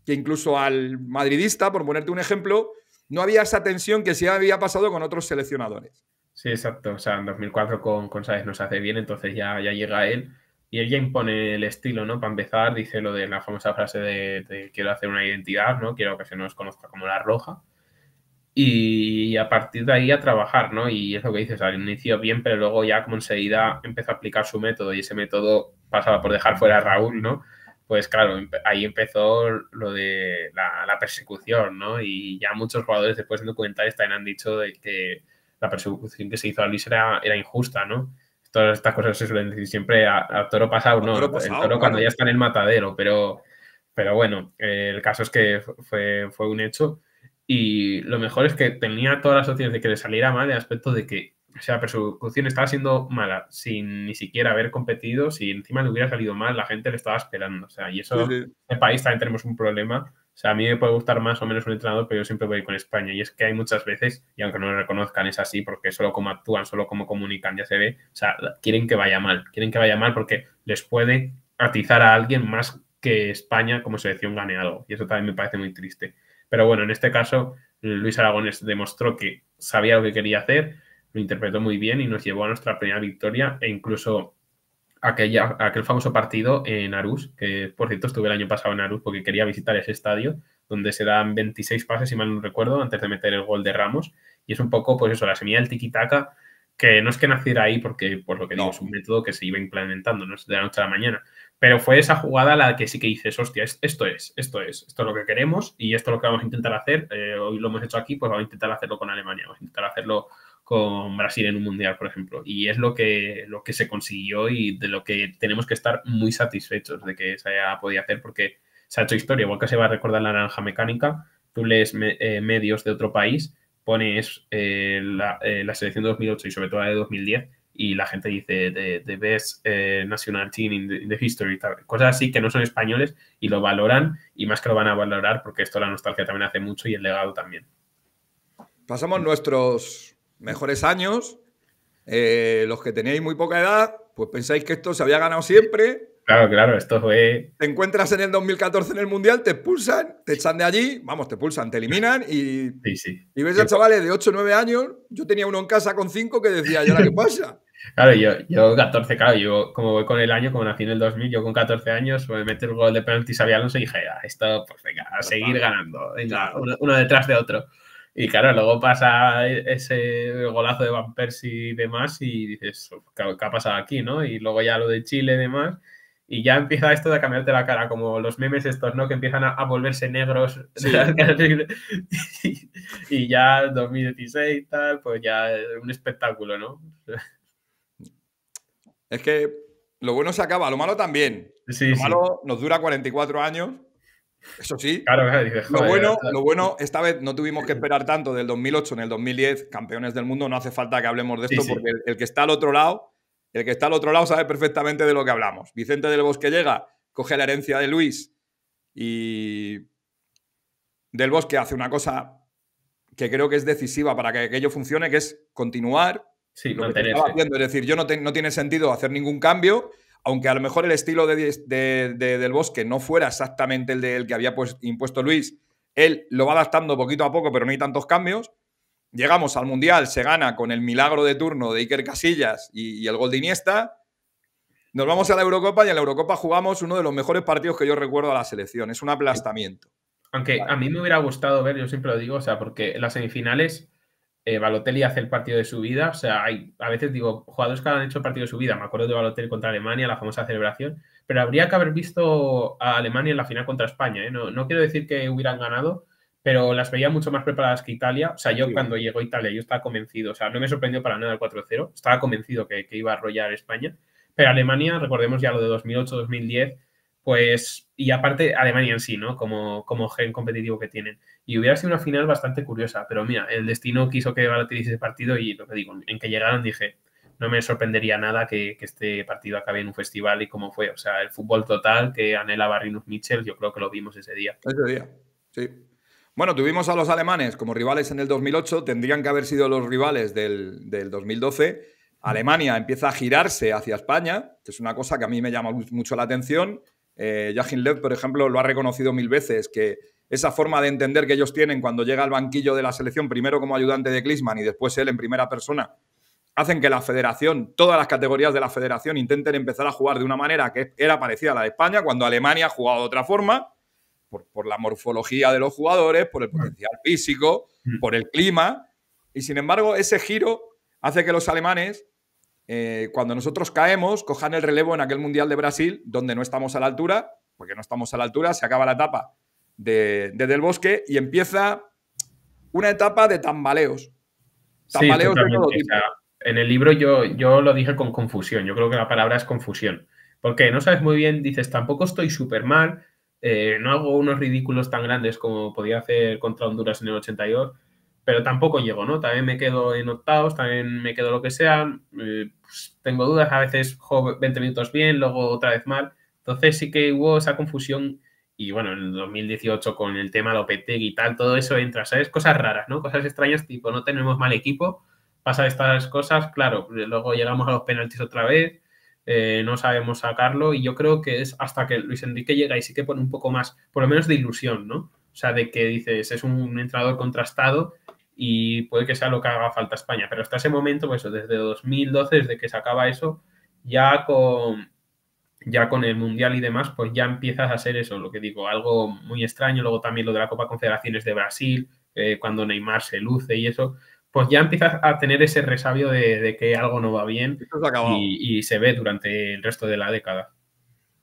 [SPEAKER 2] que incluso al madridista, por ponerte un ejemplo, no había esa tensión que sí había pasado con otros seleccionadores.
[SPEAKER 3] Sí, exacto. O sea, en 2004 con Sáenz nos hace bien, entonces ya llega él y él ya impone el estilo, ¿no? Para empezar, dice lo de la famosa frase de quiero hacer una identidad, ¿no? Quiero que se nos conozca como la roja. Y a partir de ahí a trabajar, ¿no? Y es lo que dices, al inicio bien, pero luego ya como enseguida empezó a aplicar su método y ese método pasaba por dejar fuera a Raúl, ¿no? Pues claro, ahí empezó lo de la persecución, ¿no? Y ya muchos jugadores después en documentales también han dicho de que la persecución que se hizo a Luis era injusta, ¿no? Todas estas cosas se suelen decir siempre a toro pasado, ¿no? El toro cuando ya está en el matadero, pero bueno, el caso es que fue un hecho. Y lo mejor es que tenía todas las opciones de que le saliera mal, el aspecto de que, o sea, la persecución estaba siendo mala, sin ni siquiera haber competido. Si encima le hubiera salido mal, la gente le estaba esperando. O sea, y eso, en el país también tenemos un problema. O sea, a mí me puede gustar más o menos un entrenador, pero yo siempre voy con España. Y es que hay muchas veces, y aunque no lo reconozcan, es así, porque solo como actúan, solo como comunican, ya se ve. O sea, quieren que vaya mal porque les puede atizar a alguien más que España como selección gane algo. Y eso también me parece muy triste. Pero bueno, en este caso, Luis Aragonés demostró que sabía lo que quería hacer, lo interpretó muy bien y nos llevó a nuestra primera victoria e incluso aquel famoso partido en Arús, que por cierto estuve el año pasado en Arús porque quería visitar ese estadio, donde se dan 26 pases, si mal no recuerdo, antes de meter el gol de Ramos. Y es un poco, pues eso, la semilla del tiki-taka, que no es que naciera ahí porque, por lo que digo, es un método que se iba implementando, no es de la noche a la mañana. Pero fue esa jugada la que sí que dices, hostia, esto es lo que queremos y esto es lo que vamos a intentar hacer. Hoy lo hemos hecho aquí, pues vamos a intentar hacerlo con Alemania, vamos a intentar hacerlo con Brasil en un mundial, por ejemplo. Y es lo que se consiguió y de lo que tenemos que estar muy satisfechos de que se haya podido hacer porque se ha hecho historia. Igual que se va a recordar la naranja mecánica, tú lees medios de otro país, pones la selección de 2008 y sobre todo la de 2010 y la gente dice the best national team in the history, cosas así que no son españoles y lo valoran y más que lo van a valorar porque esto la nostalgia también hace mucho y el legado también.
[SPEAKER 2] Pasamos nuestros mejores años, los que tenéis muy poca edad, pues pensáis que esto se había ganado siempre
[SPEAKER 3] Claro, claro, esto fue...
[SPEAKER 2] Te encuentras en el 2014 en el Mundial, te expulsan, te echan de allí, vamos, te expulsan, te eliminan y
[SPEAKER 3] Sí.
[SPEAKER 2] ves a chavales de 8 o 9 años. Yo tenía uno en casa con 5 que decía, ¿y ahora qué pasa?
[SPEAKER 3] Claro, yo 14, claro, yo como voy con el año, como nací en el 2000, yo con 14 años me metí el gol de penalti Xabi Alonso y dije, esto, pues venga, a seguir ganando, venga, uno detrás de otro. Y claro, luego pasa ese golazo de Van Persie y demás y dices, ¿qué ha pasado aquí, no? Y luego ya lo de Chile y demás, y ya empieza esto de cambiarte la cara, como los memes estos, ¿no? Que empiezan a volverse negros.
[SPEAKER 2] Sí.
[SPEAKER 3] Y ya 2016 y tal, pues ya un espectáculo, ¿no?
[SPEAKER 2] Es que lo bueno se acaba, lo malo también.
[SPEAKER 3] Sí,
[SPEAKER 2] lo malo nos dura 44 años, eso sí.
[SPEAKER 3] Claro, dices, joder,
[SPEAKER 2] lo bueno, esta vez no tuvimos que esperar tanto del 2008 en el 2010, campeones del mundo, no hace falta que hablemos de esto porque el que está al otro lado, sabe perfectamente de lo que hablamos. Vicente del Bosque llega, coge la herencia de Luis y Del Bosque hace una cosa que creo que es decisiva para que aquello funcione, que es continuar lo que estaba haciendo. Es decir, no tiene sentido hacer ningún cambio, aunque a lo mejor el estilo Del Bosque no fuera exactamente el del que había impuesto Luis. Él lo va adaptando poquito a poco, pero no hay tantos cambios. Llegamos al Mundial, se gana con el milagro de turno de Iker Casillas y el gol de Iniesta. Nos vamos a la Eurocopa y en la Eurocopa jugamos uno de los mejores partidos que yo recuerdo a la selección. Es un aplastamiento.
[SPEAKER 3] Aunque a mí me hubiera gustado ver, yo siempre lo digo, o sea, porque en las semifinales Balotelli hace el partido de su vida, o sea, a veces digo, jugadores que han hecho el partido de su vida, me acuerdo de Balotelli contra Alemania, la famosa celebración, pero habría que haber visto a Alemania en la final contra España, ¿eh? No quiero decir que hubieran ganado, pero las veía mucho más preparadas que Italia. O sea, yo cuando llegó Italia, yo estaba convencido, o sea, no me sorprendió para nada el 4-0, estaba convencido que iba a arrollar España, pero Alemania, recordemos ya lo de 2008-2010, pues, y aparte Alemania en sí, ¿no? Como gen competitivo que tienen. Y hubiera sido una final bastante curiosa, pero mira, el destino quiso que Balotelli hiciese partido y lo que digo, en que llegaron dije, no me sorprendería nada que este partido acabe en un festival y como fue. O sea, el fútbol total que anhelaba Rinus Michels, yo creo que lo vimos ese día.
[SPEAKER 2] Ese día, sí. Bueno, tuvimos a los alemanes como rivales en el 2008, tendrían que haber sido los rivales del 2012. Alemania empieza a girarse hacia España, que es una cosa que a mí me llama mucho la atención. Joachim Löw, por ejemplo, lo ha reconocido 1000 veces, que esa forma de entender que ellos tienen cuando llega al banquillo de la selección, primero como ayudante de Klinsmann y después él en primera persona, hacen que la federación, todas las categorías de la federación intenten empezar a jugar de una manera que era parecida a la de España, cuando Alemania ha jugado de otra forma, por la morfología de los jugadores, por el potencial físico, por el clima. Y sin embargo, ese giro hace que los alemanes, cuando nosotros caemos, cojan el relevo en aquel Mundial de Brasil, donde no estamos a la altura, porque no estamos a la altura, se acaba la etapa de Del Bosque y empieza una etapa de tambaleos.
[SPEAKER 3] Tambaleos de todo tipo. O sea, en el libro yo lo dije con confusión. Yo creo que la palabra es confusión. Porque no sabes muy bien, dices, tampoco estoy súper mal, no hago unos ridículos tan grandes como podía hacer contra Honduras en el 82, pero tampoco llego, ¿no? También me quedo en octavos, también me quedo lo que sea, pues tengo dudas, a veces juego 20 minutos bien, luego otra vez mal. Entonces sí que hubo esa confusión y bueno, en el 2018 con el tema Lopetegui y tal, todo eso entra, ¿sabes? Cosas raras, ¿no? Cosas extrañas, tipo, no tenemos mal equipo, pasa estas cosas, claro, luego llegamos a los penaltis otra vez, no sabemos sacarlo y yo creo que es hasta que Luis Enrique llega y sí que pone un poco más, por lo menos de ilusión, ¿no? O sea, de que dices, es un entrenador contrastado y puede que sea lo que haga falta a España, pero hasta ese momento, pues desde 2012, desde que se acaba eso, ya con el Mundial y demás, pues ya empiezas a hacer eso, lo que digo, algo muy extraño, luego también lo de la Copa Confederaciones de Brasil, cuando Neymar se luce y eso, pues ya empiezas a tener ese resabio de que algo no va bien y se ve durante el resto de la década.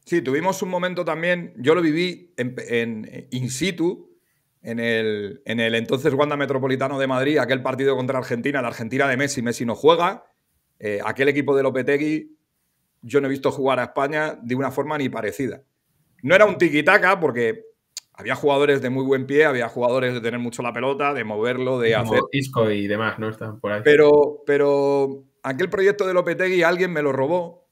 [SPEAKER 2] Sí, tuvimos un momento también, yo lo viví en in situ, en el entonces Wanda Metropolitano de Madrid, aquel partido contra Argentina, la Argentina de Messi no juega, aquel equipo de Lopetegui, yo no he visto jugar a España de una forma ni parecida. No era un tiki-taka porque había jugadores de muy buen pie, había jugadores de tener mucho la pelota, de moverlo, de
[SPEAKER 3] como
[SPEAKER 2] hacer...
[SPEAKER 3] Isco y demás, ¿no? Están por ahí.
[SPEAKER 2] Pero aquel proyecto de Lopetegui alguien me lo robó.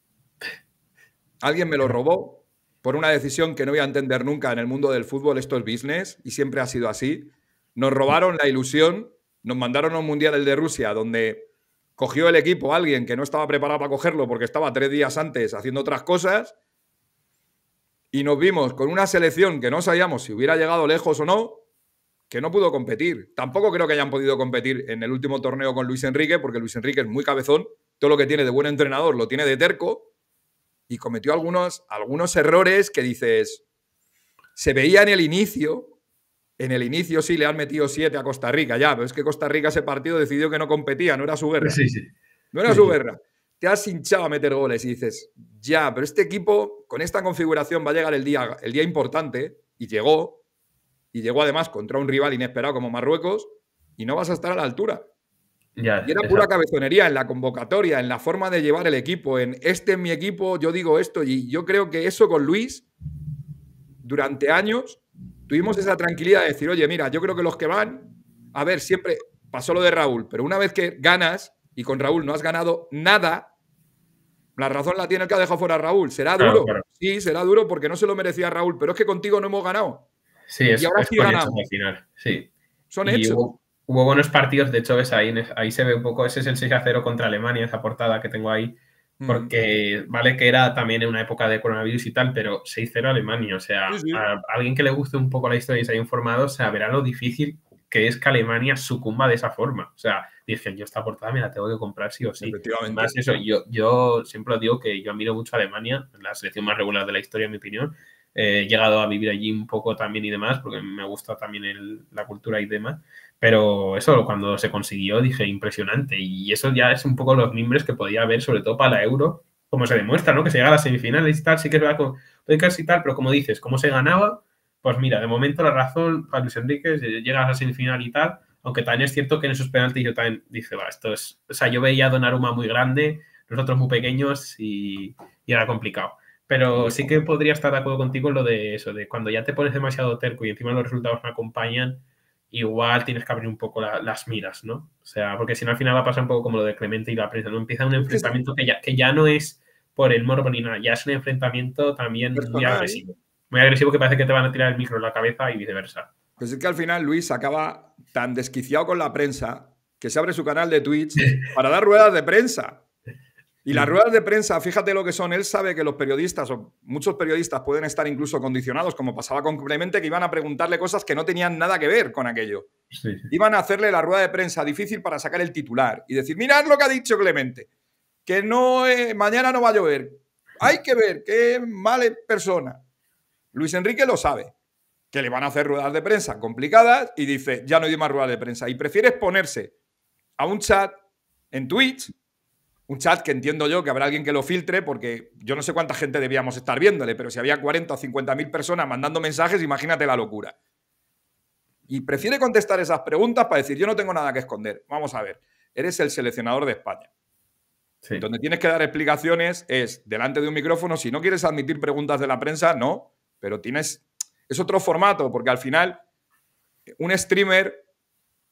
[SPEAKER 2] Alguien me lo robó por una decisión que no voy a entender nunca en el mundo del fútbol. Esto es business y siempre ha sido así. Nos robaron la ilusión, nos mandaron a un Mundial, el de Rusia, donde cogió el equipo alguien que no estaba preparado para cogerlo porque estaba 3 días antes haciendo otras cosas Y nos vimos con una selección que no sabíamos si hubiera llegado lejos o no, que no pudo competir. Tampoco creo que hayan podido competir en el último torneo con Luis Enrique, porque Luis Enrique es muy cabezón, todo lo que tiene de buen entrenador lo tiene de terco, y cometió algunos errores que dices, se veía en el inicio sí le han metido 7 a Costa Rica, ya, pero es que Costa Rica ese partido decidió que no competía, no era su guerra.
[SPEAKER 3] Sí, sí.
[SPEAKER 2] No era su guerra. Te has hinchado a meter goles y dices, ya, pero este equipo con esta configuración va a llegar el día importante, y llegó además contra un rival inesperado como Marruecos, y no vas a estar a la altura.
[SPEAKER 3] Ya,
[SPEAKER 2] y era pura cabezonería en la convocatoria, en la forma de llevar el equipo, en este es mi equipo, yo digo esto, y yo creo que eso con Luis, durante años, tuvimos esa tranquilidad de decir, oye, mira, yo creo que los que van, a ver, siempre pasó lo de Raúl, pero una vez que ganas, y con Raúl no has ganado nada, la razón la tiene el que ha dejado fuera a Raúl. ¿Será duro? Claro. Sí, será duro porque no se lo merecía Raúl, pero es que contigo no hemos ganado.
[SPEAKER 3] Sí, y ahora sí ganamos. Al final. Sí.
[SPEAKER 2] Son hechos.
[SPEAKER 3] Hubo buenos partidos, de hecho, ves ahí se ve un poco, ese es el 6-0 contra Alemania, esa portada que tengo ahí, porque vale que era también en una época de coronavirus y tal, pero 6-0 Alemania, o sea, sí. A alguien que le guste un poco la historia y se haya informado, o sea, verá lo difícil que es que Alemania sucumba de esa forma. O sea, dije, yo esta portada me la tengo que comprar sí o sí. Más eso, yo siempre digo que yo admiro mucho a Alemania, la selección más regular de la historia, en mi opinión. He llegado a vivir allí un poco también y demás, porque me gusta también la cultura y demás. Pero eso, cuando se consiguió, dije, impresionante. Y eso ya es un poco los mimbres que podía haber, sobre todo para la Euro, como se demuestra, ¿no? Que se llega a las semifinales y tal, sí que es verdad, puede casi tal, pero como dices, cómo se ganaba, pues mira, de momento la razón para Luis Enrique llega a la semifinal y tal, aunque también es cierto que en esos penaltis yo también dije, va, esto es... O sea, yo veía a Donnarumma muy grande, nosotros muy pequeños y era complicado. Pero sí que podría estar de acuerdo contigo en lo de eso, de cuando ya te pones demasiado terco y encima los resultados no acompañan, igual tienes que abrir un poco las miras, ¿no? O sea, porque si no al final va a pasar un poco como lo de Clemente y la prensa, ¿no? Empieza un enfrentamiento que ya no es por el morbo ni nada, ya es un enfrentamiento también muy agresivo. Muy agresivo que parece que te van a tirar el micro en la cabeza y viceversa.
[SPEAKER 2] Pues es que al final Luis acaba tan desquiciado con la prensa que se abre su canal de Twitch para dar ruedas de prensa. Y las ruedas de prensa, fíjate lo que son, él sabe que los periodistas, o muchos periodistas pueden estar incluso condicionados, como pasaba con Clemente, que iban a preguntarle cosas que no tenían nada que ver con aquello. Sí. Iban a hacerle la rueda de prensa difícil para sacar el titular y decir, mirad lo que ha dicho Clemente, que no mañana no va a llover. Hay que ver, qué mala persona. Luis Enrique lo sabe, que le van a hacer ruedas de prensa complicadas y dice, ya no hay más ruedas de prensa. Y prefiere exponerse a un chat en Twitch, un chat que entiendo yo que habrá alguien que lo filtre, porque yo no sé cuánta gente debíamos estar viéndole, pero si había 40 o 50.000 personas mandando mensajes, imagínate la locura. Y prefiere contestar esas preguntas para decir, yo no tengo nada que esconder. Vamos a ver, eres el seleccionador de España. Sí. Donde tienes que dar explicaciones es delante de un micrófono. Si no quieres admitir preguntas de la prensa, no. Pero es otro formato, porque al final un streamer,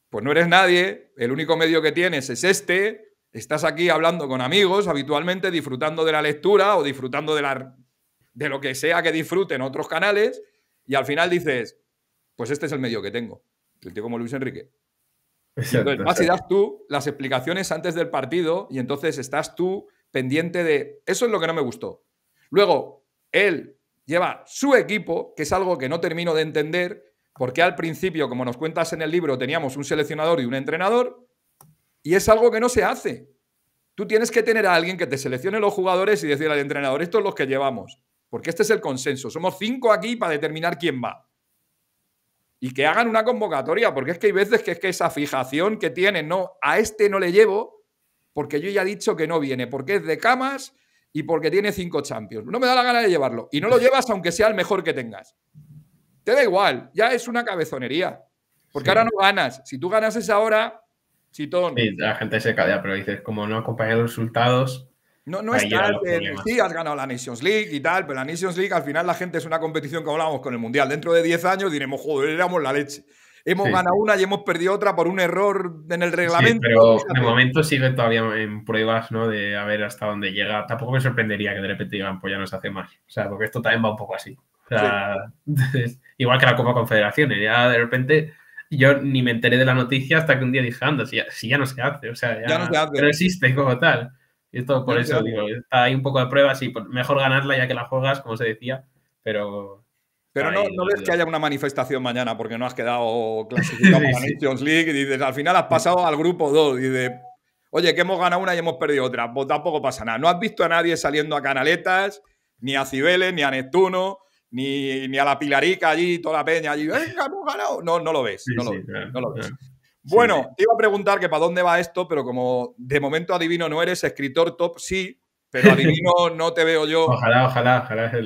[SPEAKER 2] pues no eres nadie, el único medio que tienes es este, estás aquí hablando con amigos habitualmente, disfrutando de la lectura o disfrutando de lo que sea que disfruten otros canales, y al final dices, pues este es el medio que tengo, el tío como Luis Enrique. Entonces vas y das tú las explicaciones antes del partido y entonces estás tú pendiente de... Eso es lo que no me gustó. Luego, él lleva su equipo, que es algo que no termino de entender, porque al principio, como nos cuentas en el libro, teníamos un seleccionador y un entrenador, y es algo que no se hace. Tú tienes que tener a alguien que te seleccione los jugadores y decir al entrenador, estos son los que llevamos, porque este es el consenso. Somos 5 aquí para determinar quién va. Y que hagan una convocatoria, porque es que hay veces que es que esa fijación que tienen, no, a este no le llevo, porque yo ya he dicho que no viene, porque es de camas y porque tiene 5 Champions. No me da la gana de llevarlo. Y no lo llevas aunque sea el mejor que tengas. Te da igual, ya es una cabezonería. Porque ahora no ganas. Si tú ganas esa hora, Chitón.
[SPEAKER 3] Sí, la gente se calla, pero dices, como no acompañan los resultados...
[SPEAKER 2] No estás sí, has ganado la Nations League y tal, pero la Nations League al final la gente es una competición que hablábamos con el Mundial. Dentro de 10 años diremos, joder, éramos la leche. Hemos ganado una y hemos perdido otra por un error en el reglamento.
[SPEAKER 3] Sí, pero de momento sigue todavía en pruebas, ¿no? De a ver hasta dónde llega. Tampoco me sorprendería que de repente digan, pues ya no se hace más. O sea, porque esto también va un poco así. O sea, igual que la Copa Confederaciones. Ya de repente yo ni me enteré de la noticia hasta que un día dije, anda, si ya no se hace. O sea, ya no se hace. Pero existe como tal. Y esto por eso digo, está ahí un poco de pruebas y mejor ganarla ya que la juegas, como se decía, pero...
[SPEAKER 2] Pero no ves que haya una manifestación mañana porque no has quedado clasificado para la Nations League y dices, al final has pasado al grupo 2 y dices, oye, que hemos ganado una y hemos perdido otra. Pues tampoco pasa nada. No has visto a nadie saliendo a Canaletas, ni a Cibeles, ni a Neptuno, ni a la Pilarica allí, toda la peña allí, venga, hemos ganado. No lo ves, no lo ves. Bueno, te iba a preguntar que para dónde va esto, pero como de momento adivino no eres, escritor top sí, pero adivino no te veo yo.
[SPEAKER 3] Ojalá.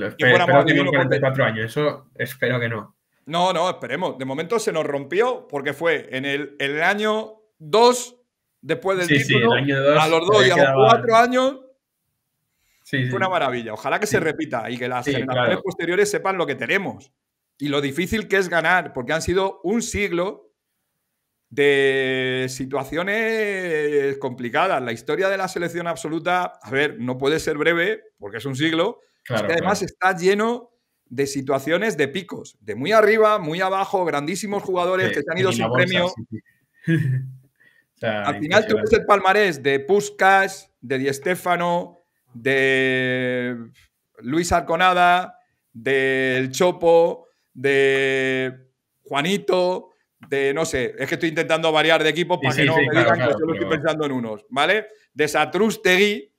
[SPEAKER 3] Espero que no 44 años, eso espero que no.
[SPEAKER 2] No, esperemos. De momento se nos rompió porque fue en el año 2, después del título,
[SPEAKER 3] el año 2,
[SPEAKER 2] a los 2 y a los 4 años.
[SPEAKER 3] Fue
[SPEAKER 2] una maravilla. Ojalá que se repita y que las generaciones posteriores sepan lo que tenemos y lo difícil que es ganar, porque han sido un siglo de situaciones complicadas. La historia de la selección absoluta, a ver, no puede ser breve porque es un siglo. Es que además está lleno de situaciones de picos, de muy arriba, muy abajo, grandísimos jugadores que se han ido sin premio. O sea, al final tú ves el palmarés de Puskás, de Di Stéfano, de Luis Arconada, del Chopo, de Juanito, de no sé, es que estoy intentando variar de equipo para que no me digan que solo estoy pensando en unos, ¿vale? De Satrústegui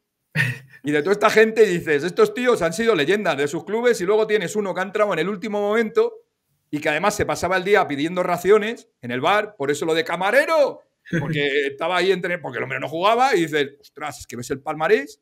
[SPEAKER 2] y de toda esta gente dices, estos tíos han sido leyendas de sus clubes y luego tienes uno que ha entrado en el último momento y que además se pasaba el día pidiendo raciones en el bar, por eso lo de camarero, porque estaba ahí porque el hombre no jugaba y dices, ostras, es que ves el palmarés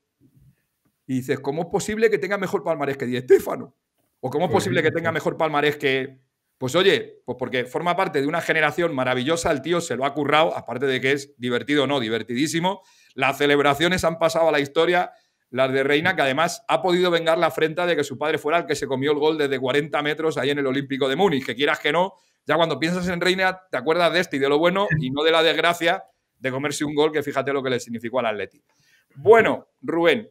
[SPEAKER 2] y dices, ¿cómo es posible que tenga mejor palmarés que Di Stéfano? ¿O cómo es posible que tenga mejor palmarés que...? Pues oye, pues porque forma parte de una generación maravillosa, el tío se lo ha currado, aparte de que es divertido o no, divertidísimo. Las celebraciones han pasado a la historia, las de Reina, que además ha podido vengar la afrenta de que su padre fuera el que se comió el gol desde 40 metros ahí en el Olímpico de Múnich, que quieras que no, ya cuando piensas en Reina te acuerdas de este y de lo bueno y no de la desgracia de comerse un gol, que fíjate lo que le significó al Atleti. Bueno, Rubén,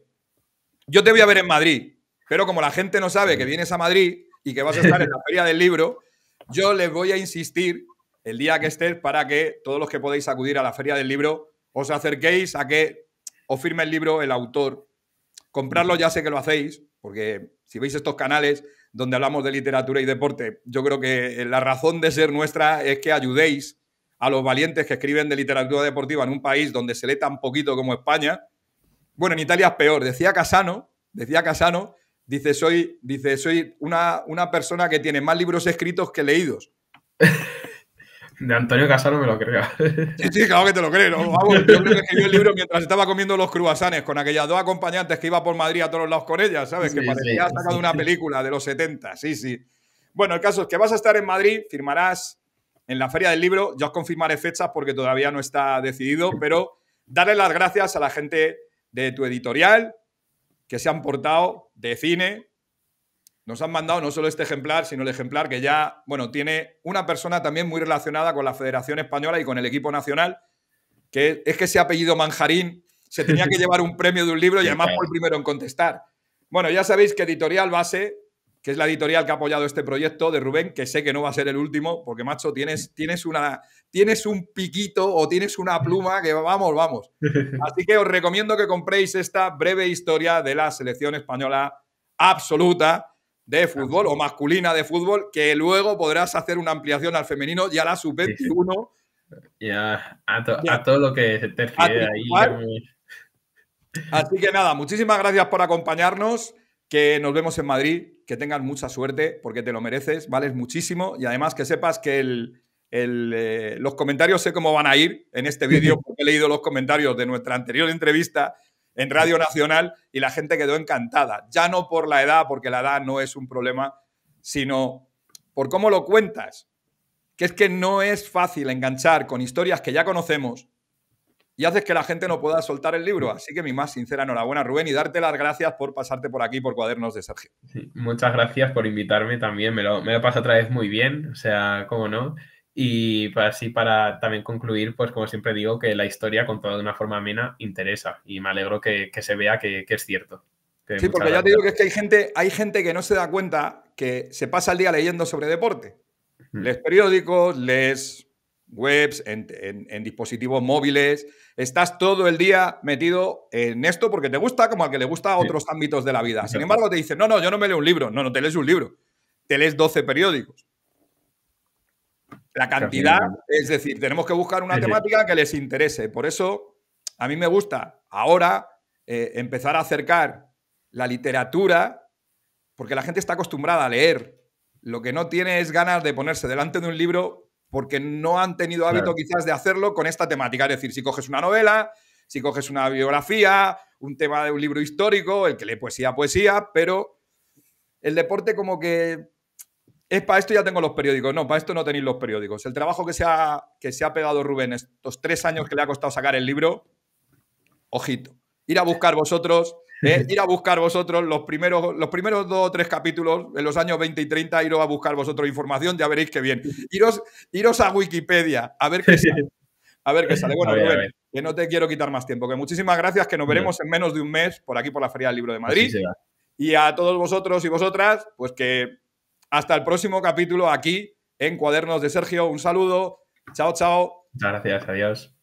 [SPEAKER 2] yo te voy a ver en Madrid, pero como la gente no sabe que vienes a Madrid y que vas a estar en la Feria del Libro, yo les voy a insistir el día que estés para que todos los que podéis acudir a la Feria del Libro os acerquéis a que os firme el libro el autor. Comprarlo ya sé que lo hacéis, porque si veis estos canales donde hablamos de literatura y deporte, yo creo que la razón de ser nuestra es que ayudéis a los valientes que escriben de literatura deportiva en un país donde se lee tan poquito como España. Bueno, en Italia es peor. Decía Casano, dice, soy una persona que tiene más libros escritos que leídos.
[SPEAKER 3] De Antonio Casano me lo creo.
[SPEAKER 2] Sí, claro que te lo creo, ¿no? Vamos, yo creo que escribió el libro mientras estaba comiendo los cruasanes con aquellas dos acompañantes que iba por Madrid a todos lados con ellas, ¿sabes? Que parecía sacado una película de los 70, sí. Bueno, el caso es que vas a estar en Madrid, firmarás en la Feria del Libro, ya os confirmaré fechas porque todavía no está decidido, pero darle las gracias a la gente de tu editorial que se han portado de cine. Nos han mandado no solo este ejemplar, sino el ejemplar que ya, bueno, tiene una persona también muy relacionada con la Federación Española y con el equipo nacional, que es que ese apellido Manjarín se tenía que llevar un premio de un libro y además fue el primero en contestar. Bueno, ya sabéis que Editorial Base, que es la editorial que ha apoyado este proyecto de Rubén, que sé que no va a ser el último, porque, macho, tienes un piquito o tienes una pluma que vamos. Así que os recomiendo que compréis esta breve historia de la selección española absoluta de fútbol o masculina de fútbol, que luego podrás hacer una ampliación al femenino y a la sub-21.
[SPEAKER 3] Ya, a todo lo que se te refiere ahí.
[SPEAKER 2] Así que nada, muchísimas gracias por acompañarnos, que nos vemos en Madrid, que tengas mucha suerte porque te lo mereces, vales muchísimo y además que sepas que los comentarios sé cómo van a ir en este vídeo porque he leído los comentarios de nuestra anterior entrevista en Radio Nacional y la gente quedó encantada. Ya no por la edad, porque la edad no es un problema, sino por cómo lo cuentas. Que es que no es fácil enganchar con historias que ya conocemos y haces que la gente no pueda soltar el libro. Así que mi más sincera enhorabuena, Rubén, y darte las gracias por pasarte por aquí, por Cuadernos de Sergio.
[SPEAKER 3] Sí, muchas gracias por invitarme también. Me lo paso otra vez muy bien, o sea, cómo no. Y para también concluir, pues como siempre digo, que la historia contada de una forma amena interesa y me alegro que se vea que es cierto.
[SPEAKER 2] Sí, porque ya te digo que es que hay gente que no se da cuenta que se pasa el día leyendo sobre deporte. Lees periódicos, lees webs, en dispositivos móviles. Estás todo el día metido en esto porque te gusta, como al que le gusta otros ámbitos de la vida. Sin embargo, te dicen, no, yo no me leo un libro. No, no te lees un libro. Te lees 12 periódicos. La cantidad, es decir, tenemos que buscar una temática que les interese. Por eso, a mí me gusta ahora empezar a acercar la literatura, porque la gente está acostumbrada a leer. Lo que no tiene es ganas de ponerse delante de un libro porque no han tenido hábito quizás de hacerlo con esta temática. Es decir, si coges una novela, si coges una biografía, un tema de un libro histórico, el que lee poesía, poesía, pero el deporte como que es para esto ya tengo los periódicos. No, para esto no tenéis los periódicos. El trabajo que se ha pegado Rubén estos 3 años que le ha costado sacar el libro, ojito. Ir a buscar vosotros los primeros 2 o 3 capítulos en los años 20 y 30, iros a buscar vosotros información, ya veréis que bien. Iros a Wikipedia a ver qué sale. A ver qué sale. Bueno, Rubén, que no te quiero quitar más tiempo. Que muchísimas gracias, que nos veremos en menos de un mes por aquí por la Feria del Libro de Madrid. Y a todos vosotros y vosotras, pues que hasta el próximo capítulo aquí en Cuadernos de Sergio. Un saludo. Chao, chao.
[SPEAKER 3] Muchas gracias. Adiós.